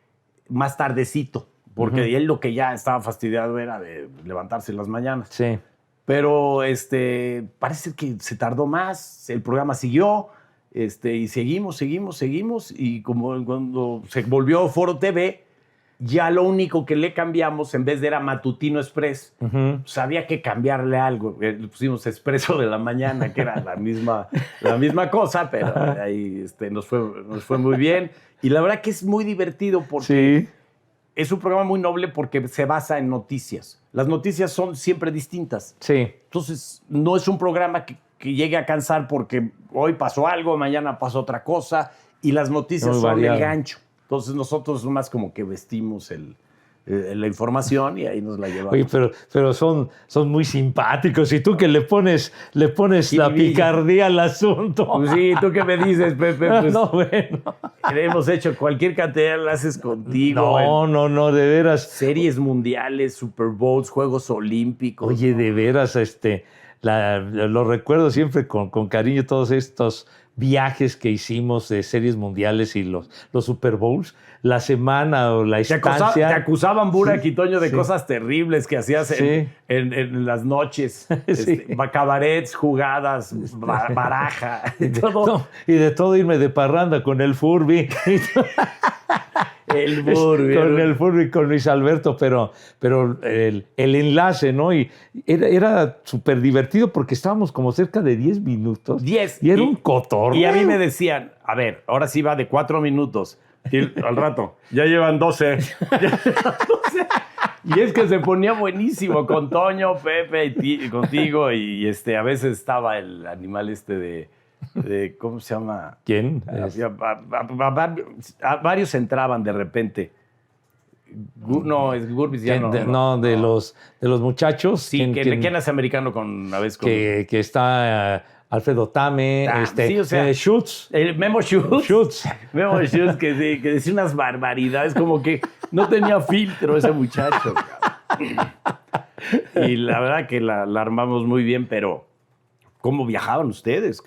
más tardecito, porque él lo que ya estaba fastidiado era de levantarse en las mañanas. Sí. Pero parece que se tardó más, el programa siguió, y seguimos, y como cuando se volvió Foro TV, ya lo único que le cambiamos, en vez de era Matutino Express, pues había que cambiarle algo. Le pusimos Expreso de la Mañana, que era la misma cosa, pero ahí nos fue muy bien. Y la verdad que es muy divertido porque es un programa muy noble porque se basa en noticias. Las noticias son siempre distintas. Sí. Entonces, no es un programa que llegue a cansar porque hoy pasó algo, mañana pasó otra cosa, y las noticias muy son variado. el gancho. Entonces, nosotros más como que vestimos la información y ahí nos la llevamos. Oye, pero son muy simpáticos. Y tú que le pones la picardía al asunto. Pues sí, ¿tú qué me dices, Pepe? Pues no, bueno. Hemos hecho cualquier cantidad, la haces contigo. No, de veras. Series mundiales, Super Bowls, Juegos Olímpicos. Oye, de veras, lo recuerdo siempre con cariño todos estos viajes que hicimos de series mundiales y los Super Bowls, la semana o la estancia. Te acusaban, Burak y Toño, de cosas terribles que hacías en las noches. Cabarets, jugadas, baraja. Y todo. No, y de todo irme de parranda con el Furby. El Furby. Con el Furby, con Luis Alberto, pero el enlace, ¿no? Y era súper divertido porque estábamos como cerca de 10 minutos. 10. Y era un cotorreo. Y a mí me decían, a ver, ahora sí va de 4 minutos. Y al rato, ya llevan 12. Y es que se ponía buenísimo con Toño, Pepe y contigo. Y a veces estaba el animal de ¿cómo se llama? ¿Quién? Varios entraban de repente. No, es Gurbis ya no. De los muchachos. Sí, ¿quién es americano con una vez? Que está Alfredo Tame, sí, o sea, Schutz. El Memo Schutz. Schutz. Memo Schutz que decía unas barbaridades, como que no tenía filtro ese muchacho. Y la verdad que la armamos muy bien, pero ¿cómo viajaban ustedes?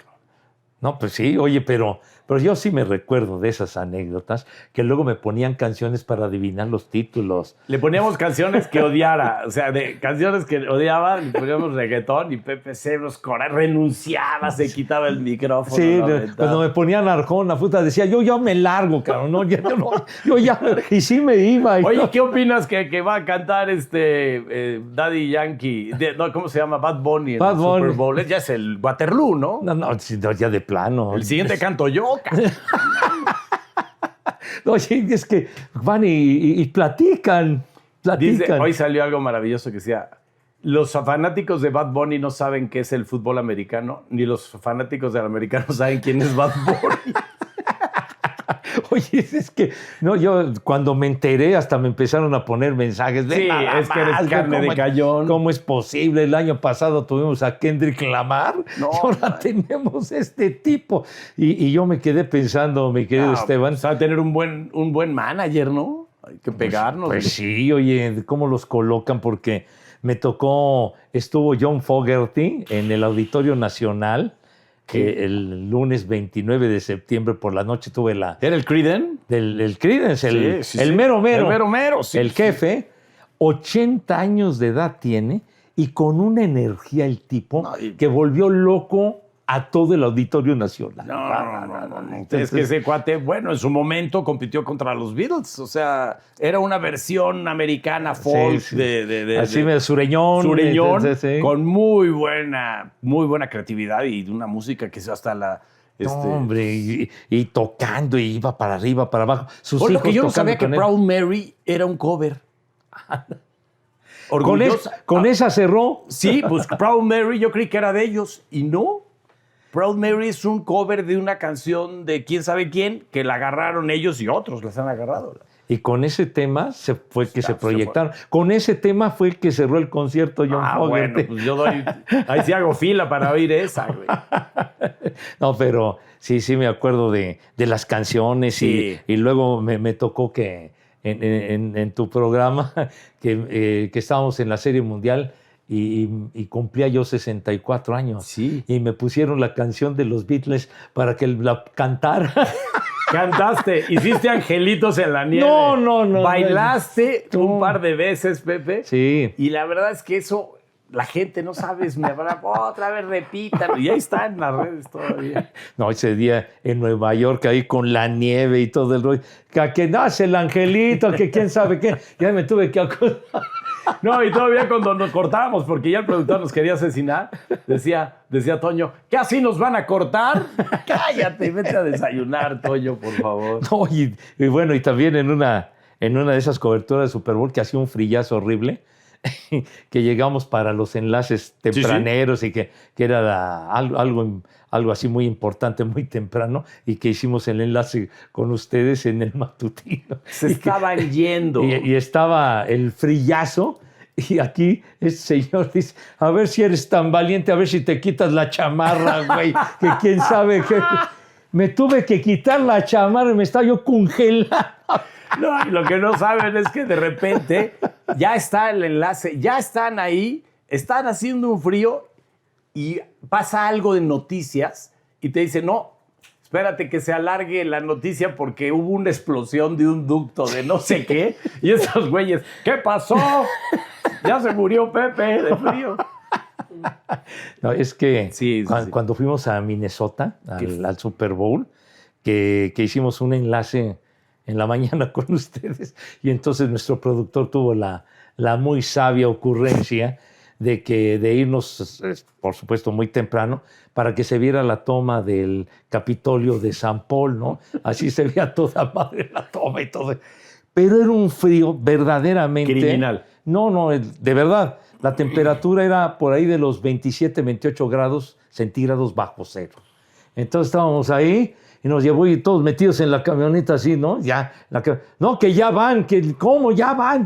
No, pues sí, oye, pero yo sí me recuerdo de esas anécdotas, que luego me ponían canciones para adivinar los títulos. Le poníamos canciones que odiara, o sea, de canciones que odiaba, le poníamos reggaetón y Pepe Sebros renunciaba, se quitaba el micrófono. Sí, cuando me ponían Arjona, puta, decía, yo ya me largo, cabrón, no, yo ya, y sí me iba. Oye, no. ¿qué opinas que va a cantar Daddy Yankee? ¿Cómo se llama? Bad Bunny en Bad el Bunny. Super Bowl. Ya es el Waterloo, ¿no? No, ya de plano. El siguiente canto yo. Oye, es que van y platican. Dice, hoy salió algo maravilloso que decía, los fanáticos de Bad Bunny no saben qué es el fútbol americano, ni los fanáticos del americano saben quién es Bad Bunny. Oye, es que no, yo cuando me enteré hasta me empezaron a poner mensajes de sí, es que eres carne de cañón. ¿Cómo es posible? El año pasado tuvimos a Kendrick Lamar y ahora tenemos este tipo. Y yo me quedé pensando, mi querido Esteban. Pues, a tener un buen manager, ¿no? Hay que pegarnos. Pues sí, oye, ¿cómo los colocan? Porque me tocó, estuvo John Fogerty en el Auditorio Nacional. El lunes 29 de septiembre por la noche tuve la... ¿Era el Creedence? El Creedence, el mero. mero. El mero, sí. El jefe, 80 años de edad tiene y con una energía el tipo que volvió loco a todo el Auditorio Nacional. No. Es que ese cuate, bueno, en su momento compitió contra los Beatles. O sea, era una versión americana folk de sureñón. Sureñón, con muy buena creatividad y una música que hasta la... hombre, y tocando, y iba para arriba, para abajo. Sus hijos lo que yo no sabía tocando que Proud Mary era un cover. Con esa cerró. Sí, pues Proud Mary yo creí que era de ellos y no. Proud Mary es un cover de una canción de quién sabe quién que la agarraron ellos y otros las han agarrado. Y con ese tema se proyectaron. Con ese tema fue el que cerró el concierto John Fogerty. Bueno, pues yo ahí sí hago fila para oír esa, güey. No, pero sí me acuerdo de las canciones sí. y luego me tocó que en tu programa que estábamos en la Serie Mundial y cumplía yo 64 años. Sí. Y me pusieron la canción de los Beatles para que la cantara. Cantaste, hiciste angelitos en la nieve. No. Bailaste un par de veces, Pepe. Sí. Y la verdad es que eso, la gente no sabes, me habrá otra vez repítanlo. Y ahí está en las redes todavía. No, ese día en Nueva York, ahí con la nieve y todo el rollo. Que nace el angelito, que quién sabe qué. Ya me tuve que acordar. No, y todavía cuando nos cortábamos, porque ya el productor nos quería asesinar, decía Toño, ¿qué así nos van a cortar? Cállate, vete a desayunar, Toño, por favor. No, y bueno, y también en una de esas coberturas de Super Bowl que hacía un frillazo horrible, que llegamos para los enlaces tempraneros y que era algo así muy importante, muy temprano, y que hicimos el enlace con ustedes en el matutino. Se estaban yendo. Y estaba el frillazo, y aquí este señor dice, a ver si eres tan valiente, a ver si te quitas la chamarra, güey, que quién sabe qué. Me tuve que quitar la chamarra y me estaba yo congelando. No, y lo que no saben es que de repente ya está el enlace, ya están ahí, están haciendo un frío y pasa algo de noticias y te dicen, no, espérate que se alargue la noticia porque hubo una explosión de un ducto de no sé qué. Y esos güeyes, ¿qué pasó? Ya se murió Pepe de frío. No, es que sí. Cuando fuimos a Minnesota, al Super Bowl, que hicimos un enlace en la mañana con ustedes, y entonces nuestro productor tuvo la muy sabia ocurrencia de irnos, por supuesto, muy temprano, para que se viera la toma del Capitolio de San Paul, ¿no? Así se veía toda madre la toma y todo. Pero era un frío verdaderamente... criminal. No, de verdad. La temperatura era por ahí de los 27, 28 grados centígrados bajo cero. Entonces estábamos ahí y nos llevó y todos metidos en la camioneta así, ¿no? Ya, no, que ya van, ¿cómo ya van?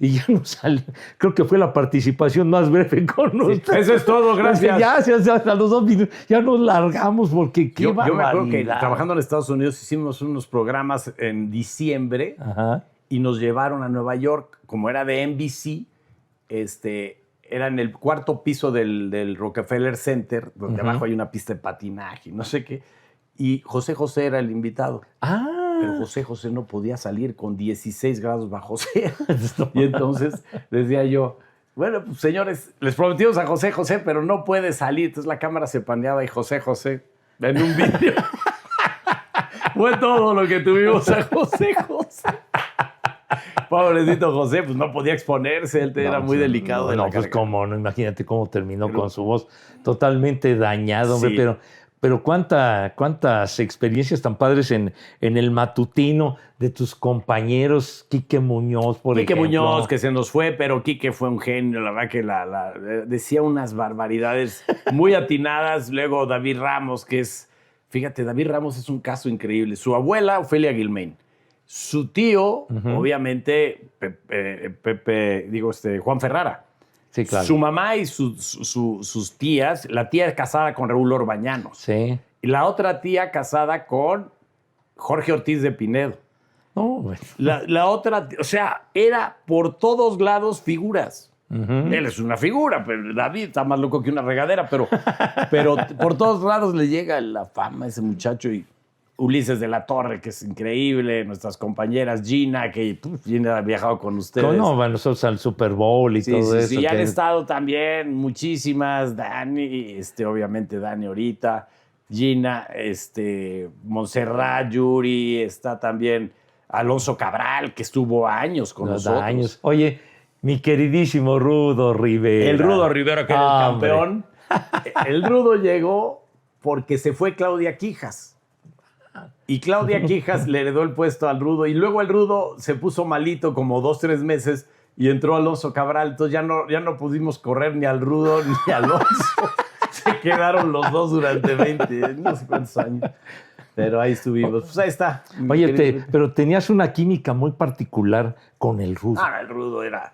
Y ya nos salió. Creo que fue la participación más breve con nosotros. Eso es todo, gracias. Ya, hasta los 2 minutos, ya nos largamos porque qué barbaridad. Yo me acuerdo que trabajando en Estados Unidos hicimos unos programas en diciembre. Ajá. Y nos llevaron a Nueva York, como era de NBC, era en el 4º piso del Rockefeller Center, donde abajo hay una pista de patinaje, no sé qué. Y José José era el invitado. Pero José José no podía salir con 16 grados bajo cero. Y entonces decía yo, bueno, pues, señores, les prometimos a José José, pero no puede salir. Entonces la cámara se paneaba y José José en un vídeo. Fue todo lo que tuvimos a José José. Pobrecito José, pues no podía exponerse, él era muy delicado. No, pues cómo, no, imagínate cómo terminó con su voz totalmente dañado, hombre, Sí. pero cuántas experiencias tan padres en el matutino de tus compañeros, Quique Muñoz, por ejemplo. Quique Muñoz, que se nos fue, pero Quique fue un genio, la verdad que decía unas barbaridades muy atinadas. Luego David Ramos, fíjate, David Ramos es un caso increíble. Su abuela, Ofelia Guilmain. Su tío, obviamente, Juan Ferrara. Sí, claro. Su mamá y sus tías, la tía casada con Raúl Orbañanos. Sí. Y la otra tía casada con Jorge Ortiz de Pinedo. No, bueno. La otra, o sea, era por todos lados figuras. Él es una figura, pero David está más loco que una regadera, pero por todos lados le llega la fama a ese muchacho. Y Ulises de la Torre, que es increíble, nuestras compañeras, Gina, que Gina ha viajado con ustedes. No, van nosotros al Super Bowl y todo eso. Sí, ya han estado también muchísimas, Dani, obviamente Dani ahorita, Gina, Montserrat, Yuri, está también Alonso Cabral, que estuvo años con nosotros. Años. Oye, mi queridísimo Rudo Rivera. El Rudo Rivera, que era el campeón. El Rudo llegó porque se fue Claudia Quijas. Y Claudia Quijas le heredó el puesto al Rudo. Y luego el Rudo se puso malito como 2-3 meses y entró Alonso Cabral. Entonces ya no pudimos correr ni al Rudo ni a Alonso. Se quedaron los dos durante 20, no sé cuántos años. Pero ahí estuvimos. Pues ahí está. Oye, pero tenías una química muy particular con el Rudo. El Rudo era...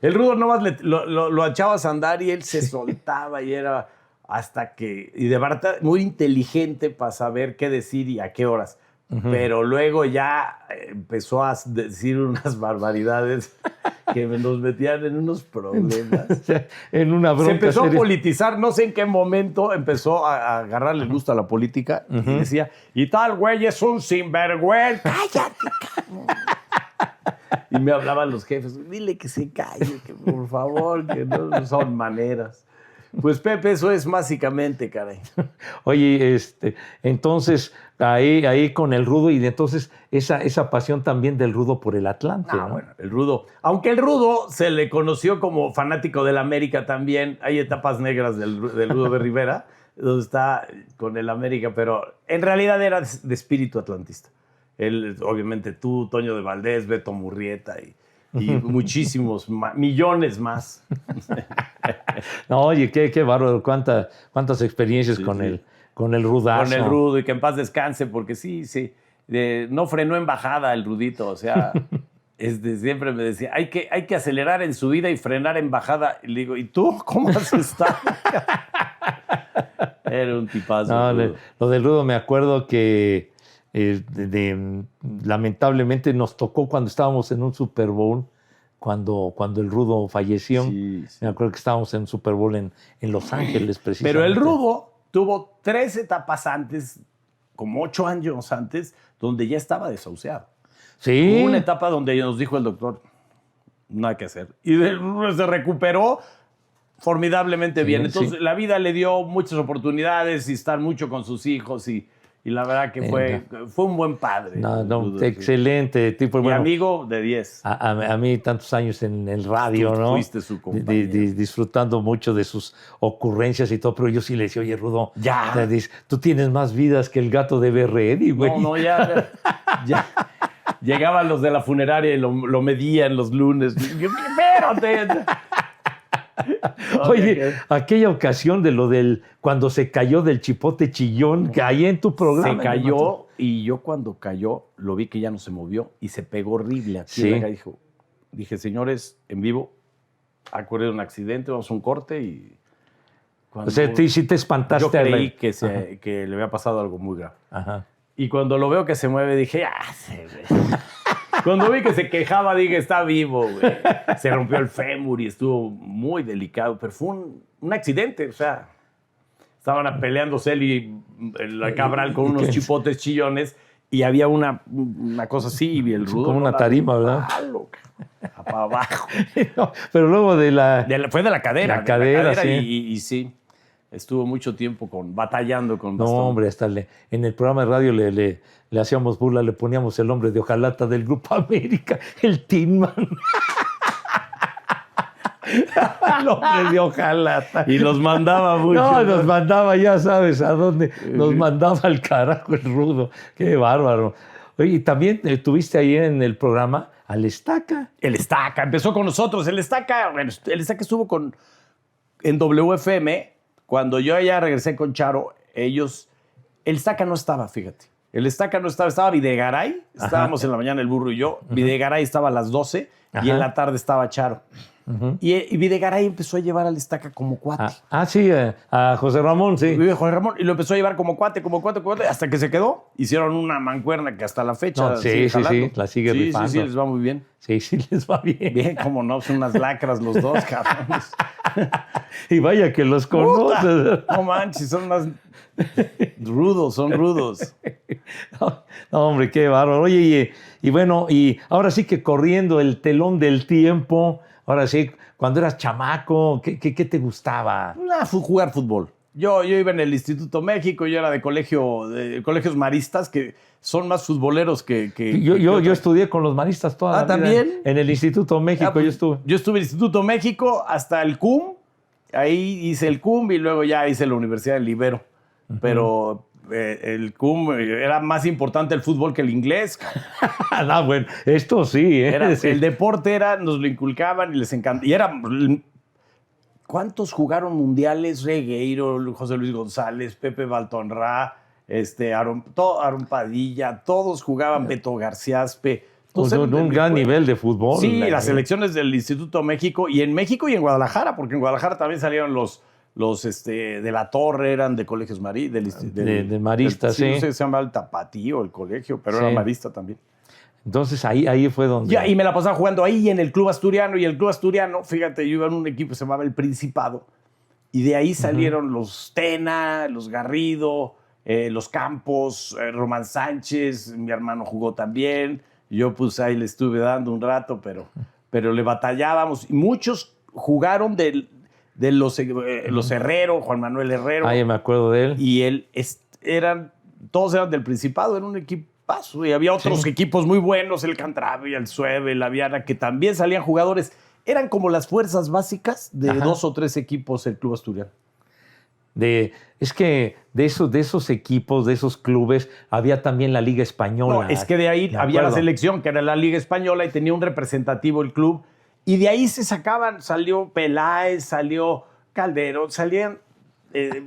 El Rudo nomás lo echabas a andar y él se soltaba y era... hasta que, y de verdad muy inteligente para saber qué decir y a qué horas. Pero luego ya empezó a decir unas barbaridades que nos metían en unos problemas. En una bronca. Se empezó seria. a politizar, no sé en qué momento empezó a agarrarle el gusto a la política y decía, y tal güey es un sinvergüenza. ¡Cállate, cabrón! Y me hablaban los jefes, dile que se calle, que por favor, que no son maneras. Pues Pepe, eso es básicamente, caray. Oye, entonces, ahí con el Rudo, y entonces esa pasión también del Rudo por el Atlante, ¿no? Bueno, el Rudo. Aunque el Rudo se le conoció como fanático del América también, hay etapas negras del Rudo de Rivera, donde está con el América, pero en realidad era de espíritu atlantista. Él, obviamente tú, Toño de Valdés, Beto Murrieta y muchísimos, millones más. No, oye, qué bárbaro, cuántas experiencias con el Rudazo. Con el Rudo, y que en paz descanse, porque sí, no frenó en bajada el Rudito, o sea, siempre me decía, hay que acelerar en subida y frenar en bajada. Y le digo, ¿y tú cómo has estado? Era un tipazo. No, lo del Rudo me acuerdo que lamentablemente nos tocó cuando estábamos en un Super Bowl, cuando el Rudo falleció. Sí. Me acuerdo que estábamos en un Super Bowl en Los Ángeles, precisamente. Pero el Rudo tuvo 3 etapas antes, como 8 años antes, donde ya estaba desahuciado. Sí. Hubo una etapa donde nos dijo el doctor, no hay que hacer. Y se recuperó formidablemente bien. Entonces la vida le dio muchas oportunidades y estar mucho con sus hijos y la verdad que fue un buen padre. No, excelente tipo. Mi amigo de 10. A mí tantos años en el radio, Tú ¿no? fuiste su compañero. Disfrutando mucho de sus ocurrencias y todo, pero yo sí le decía, oye, Rudo, ya. Tú tienes más vidas que el gato de Berredi, güey. No, ya. Llegaban los de la funeraria y lo medían los lunes. Yo, espérate. Oye, aquella ocasión de lo del cuando se cayó del Chipote Chillón, que ahí en tu programa. Se cayó y yo cuando cayó lo vi que ya no se movió y se pegó horrible aquí en la calle. Dije, señores, en vivo, ha ocurrido un accidente, vamos a un corte y... O sea, sí te espantaste. Yo creí que le había pasado algo muy grave. Ajá. Y cuando lo veo que se mueve, dije, Cuando vi que se quejaba, dije, está vivo, güey. Se rompió el fémur y estuvo muy delicado, pero fue un accidente, o sea, estaban peleándose él y la Cabral con unos chipotes chillones y había una cosa así y el rudo. Como una tarima, ¿verdad? Para abajo. No, pero luego fue de la cadera. La cadera, sí. Y sí, estuvo mucho tiempo batallando con bastón. No, hombre, hasta en el programa de radio le hacíamos burla, le poníamos el hombre de hojalata del Grupo América, el Tin Man. El hombre de hojalata. Y los mandaba mucho. No, nos mandaba, ya sabes a dónde. Nos mandaba al carajo el rudo. Qué bárbaro. Oye, y también tuviste ahí en el programa al Estaca. El Estaca, empezó con nosotros. El Estaca estuvo en WFM. Cuando yo ya regresé con Charo, el Estaca no estaba, fíjate. El Estaca no estaba, estaba Videgaray. Estábamos en la mañana el burro y yo. Videgaray estaba a las 12 y en la tarde estaba Charo. Y Videgaray empezó a llevar al Estaca como cuate. Sí, a José Ramón, sí. José Ramón, y lo empezó a llevar como cuate, hasta que se quedó. Hicieron una mancuerna que hasta la fecha sí, la sigue rifando. Sí, les va muy bien. Sí, les va bien. Bien, cómo no, son unas lacras los dos, cabrones. Y vaya que los conoces. No manches, son más rudos, son rudos. No, hombre, qué bárbaro. Oye, y bueno, y ahora sí que corriendo el telón del tiempo, ahora sí, cuando eras chamaco, ¿qué te gustaba? Jugar fútbol. Yo iba en el Instituto México, yo era de colegios maristas, que son más futboleros que yo estudié con los maristas toda la vida. ¿También? En el Instituto México yo estuve. Yo estuve en el Instituto México hasta el CUM, ahí hice el CUM y luego ya hice la Universidad del Ibero. Pero el CUM era más importante el fútbol que el inglés. No, bueno, esto sí. Sí. El deporte nos lo inculcaban y les encantaba. ¿Cuántos jugaron mundiales? Regueiro, José Luis González, Pepe Baltonrá, Aaron Padilla, todos jugaban, Beto Garciaspe. Un gran nivel de fútbol. Sí, las selecciones del Instituto México y en Guadalajara, porque en Guadalajara también salieron los de la Torre, eran de colegios de maristas, sí. No sé, se llamaba el Tapatío, el colegio, pero era marista también. Entonces ahí fue donde... Y me la pasaba jugando ahí en el Club Asturiano. Y el Club Asturiano, fíjate, yo iba en un equipo que se llamaba El Principado. Y de ahí salieron los Tena, los Garrido, los Campos, Román Sánchez. Mi hermano jugó también. Yo pues ahí le estuve dando un rato, pero le batallábamos. Y muchos jugaron de los Herrero, Juan Manuel Herrero. Me acuerdo de él. Y él, todos eran del Principado, era un equipo. Y había otros equipos muy buenos, el Cantrave, el Sueve, la Viana, que también salían jugadores. Eran como las fuerzas básicas de 2 o 3 equipos el Club Asturiano. Es que de esos equipos, de esos clubes, había también la Liga Española. No, es que de ahí había la selección, que era la Liga Española, y tenía un representativo el club. Y de ahí se sacaban, salió Peláez, salió Calderón, salían...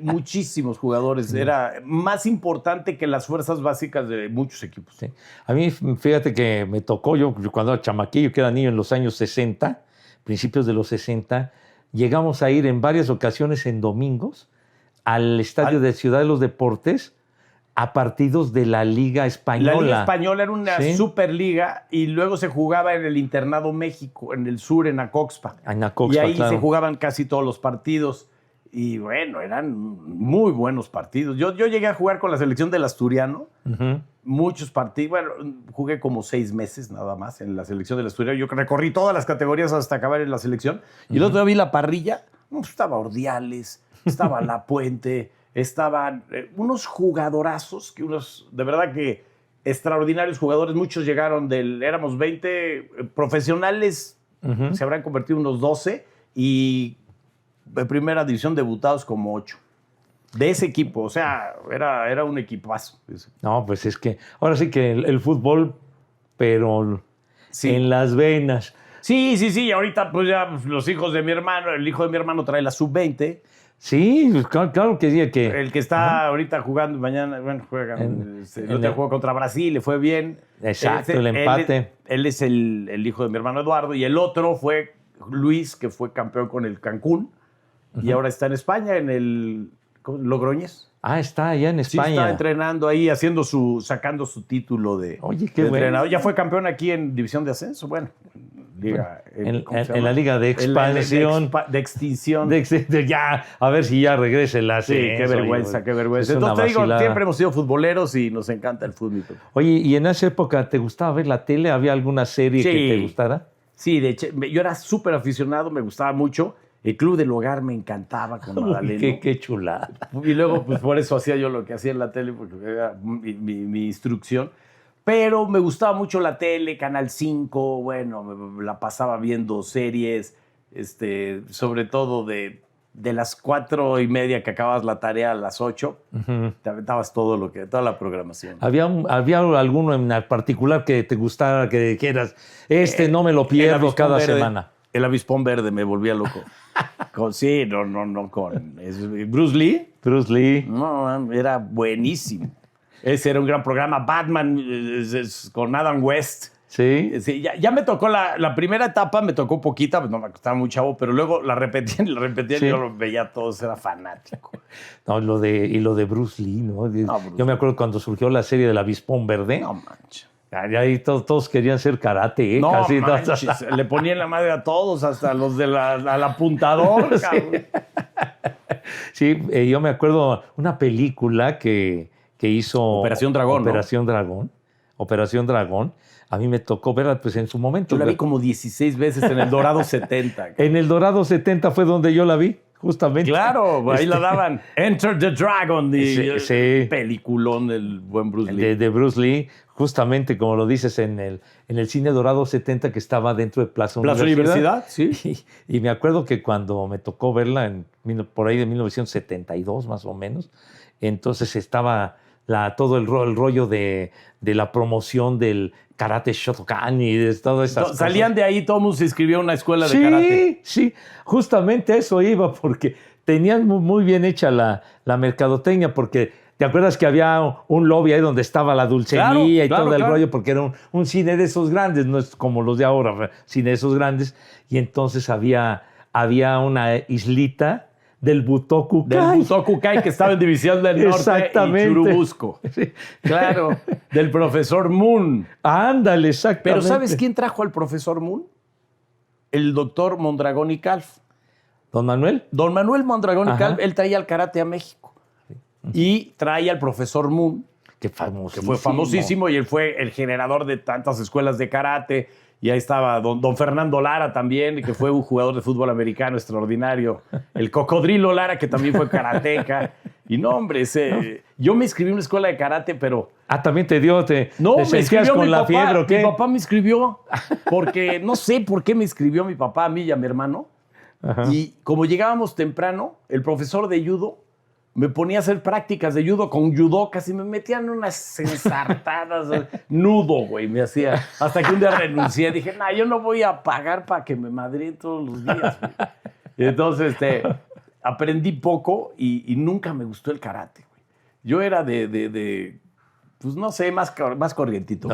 muchísimos jugadores. Era más importante que las fuerzas básicas de muchos equipos. Sí. A mí, fíjate que me tocó, yo cuando era chamaquillo, que era niño en los años 60, principios de los 60, llegamos a ir en varias ocasiones en domingos al estadio de Ciudad de los Deportes a partidos de la Liga Española. La Liga Española era una superliga y luego se jugaba en el Internado México, en el sur, en Acoxpa. Y ahí se jugaban casi todos los partidos. Y bueno, eran muy buenos partidos. Yo llegué a jugar con la selección del Asturiano, muchos partidos. Bueno, jugué como 6 meses nada más en la selección del Asturiano. Yo recorrí todas las categorías hasta acabar en la selección. Y el otro día vi la parrilla, estaba Ordiales, estaba La Puente, estaban unos jugadorazos, de verdad que extraordinarios jugadores. Muchos llegaron éramos 20 profesionales, se habrán convertido unos 12 y... de primera división debutados como 8. De ese equipo, o sea, era un equipazo. No, pues es que ahora sí que el fútbol, pero en las venas. Sí, y ahorita pues ya los hijos de mi hermano, el hijo de mi hermano trae la sub-20. Sí, claro que sí. El que está ahorita jugando mañana, bueno, juega. El otro jugó contra Brasil, le fue bien. Exacto, el empate. Él es el hijo de mi hermano Eduardo y el otro fue Luis, que fue campeón con el Cancún y ahora está en España, en el Logroñés. Está allá en España. Sí, está entrenando ahí, sacando su título de, Oye, qué de bueno. entrenador. Ya fue campeón aquí en División de Ascenso, bueno. Liga, en la Liga de Expansión. De extinción. Ya, a ver si ya regrese el ascenso. Sí, qué vergüenza, qué vergüenza. Entonces te digo, siempre hemos sido futboleros y nos encanta el fútbol. Oye, ¿y en esa época te gustaba ver la tele? ¿Había alguna serie que te gustara? Sí, de hecho, yo era súper aficionado, me gustaba mucho. El Club del Hogar me encantaba con Madaleno. Qué chulada. Y luego, pues por eso hacía yo lo que hacía en la tele, porque era mi instrucción. Pero me gustaba mucho la tele, Canal 5, bueno, me la pasaba viendo series, sobre todo de las 4:30 que acabas la tarea a las 8, te aventabas toda la programación. ¿Había alguno en particular que te gustara, que dijeras, no me lo pierdo cada semana? El Avispón Verde me volvía loco. Bruce Lee. Bruce Lee. No, era buenísimo. Ese era un gran programa. Batman con Adam West. Sí. Ya me tocó la primera etapa, me tocó poquita, pues no me estaba muy chavo, pero luego la repetían y sí. Yo lo veía todos, era fanático. No, lo de Bruce Lee, ¿no? Yo me acuerdo cuando surgió la serie del Avispón Verde. No manches. Ahí todos querían ser karate, ¿eh? No, casi manches, le ponían la madre a todos, hasta los al apuntador, cabrón. Sí, yo me acuerdo una película que hizo Operación Dragón. Operación Dragón. A mí me tocó verla pues en su momento. Yo la vi como 16 veces en el Dorado 70. En el Dorado 70 fue donde yo la vi, justamente. Claro, ahí la daban. Enter the Dragon. Sí. Peliculón del buen Bruce Lee. De Bruce Lee, justamente como lo dices en el cine Dorado 70 que estaba dentro de Plaza Universidad. Sí. Y me acuerdo que cuando me tocó verla por ahí de 1972 más o menos, entonces estaba todo el rollo de la promoción del karate Shotokan y de todas esas cosas. Salían de ahí, todo el mundo se inscribió a una escuela de karate. Sí, justamente eso iba, porque tenían muy bien hecha la mercadotecnia, porque ¿te acuerdas que había un lobby ahí donde estaba la dulcería y todo el rollo? Porque era un cine de esos grandes, no es como los de ahora, cine de esos grandes, y entonces había una islita del Butoku Kai. Que estaba en División del Norte. Exactamente. Y Churubusco. Sí. Claro, del profesor Moon. Ándale, exactamente. Pero ¿sabes quién trajo al profesor Moon? El doctor Mondragón y Calf. ¿Don Manuel? Don Manuel Mondragón y Calf, él traía el karate a México. Y traía al profesor Moon, que fue famosísimo, y él fue el generador de tantas escuelas de karate. Y ahí estaba don Fernando Lara también, que fue un jugador de fútbol americano extraordinario. El Cocodrilo Lara, que también fue karateca. Y no, hombre, yo me inscribí en una escuela de karate, pero... también te dio, no, te me sentías con la fiebre, ¿o qué? Mi papá me inscribió, porque no sé por qué me inscribió mi papá, a mí y a mi hermano. Ajá. Y como llegábamos temprano, el profesor de judo me ponía a hacer prácticas de judo con judocas y me metían unas ensartadas, nudo, güey, me hacía. Hasta que un día renuncié, dije, yo no voy a pagar para que me madreen todos los días, güey. Y entonces aprendí poco y nunca me gustó el karate, güey. Yo era pues no sé, más corrientito.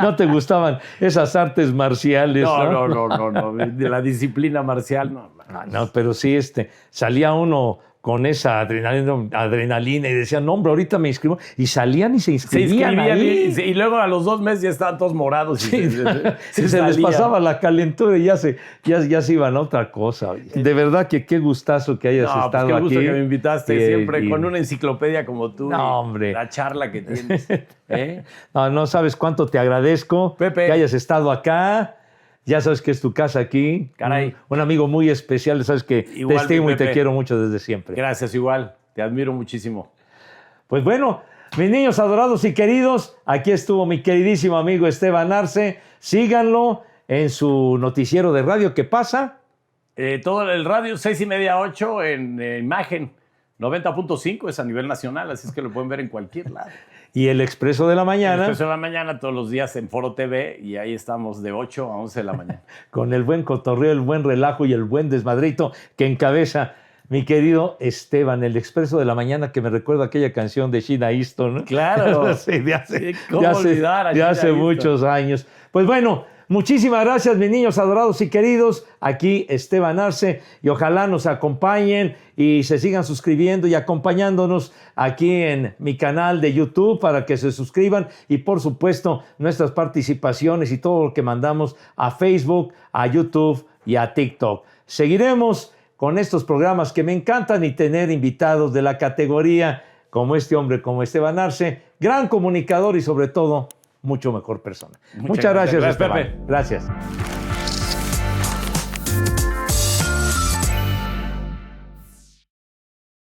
No te gustaban esas artes marciales, ¿no? No. De la disciplina marcial, no. No, pero sí, salía uno con esa adrenalina y decían, no, hombre, ahorita me inscribo. Y salían y se inscribían ahí. Y luego a los 2 meses ya estaban todos morados. Sí, se les pasaba la calentura y ya se iban a otra cosa. De verdad que qué gustazo que hayas estado aquí. Qué gusto que me invitaste siempre con una enciclopedia como tú. No, hombre. La charla que tienes. No sabes cuánto te agradezco, Pepe, que hayas estado acá. Ya sabes que es tu casa aquí. Caray. Un amigo muy especial. Sabes que igual, te estimo y te quiero mucho desde siempre. Gracias, igual. Te admiro muchísimo. Pues bueno, mis niños adorados y queridos, aquí estuvo mi queridísimo amigo Esteban Arce. Síganlo en su noticiero de radio. ¿Qué pasa? Todo el radio, 6:30 a 8 en imagen. 90.5 es a nivel nacional, así es que lo pueden ver en cualquier lado. Y el Expreso de la El Mañana, Expreso de la Mañana todos los días en Foro TV y ahí estamos de 8 a 11 de la mañana. con el buen cotorreo, el buen relajo y el buen desmadrito que encabeza mi querido Esteban, el Expreso de la Mañana, que me recuerda aquella canción de Sheena Easton, ¿no? Claro. Sí, de hace, Sí, ¿cómo olvidar a de Sheena hace Easton? muchos años. Pues bueno, muchísimas gracias, mis niños adorados y queridos. Aquí Esteban Arce, y ojalá nos acompañen y se sigan suscribiendo y acompañándonos aquí en mi canal de YouTube para que se suscriban, y por supuesto nuestras participaciones y todo lo que mandamos a Facebook, a YouTube y a TikTok. Seguiremos con estos programas que me encantan y tener invitados de la categoría como este hombre, como Esteban Arce, gran comunicador y sobre todo mucho mejor persona. Muchas gracias, Esteban. Pepe. Gracias.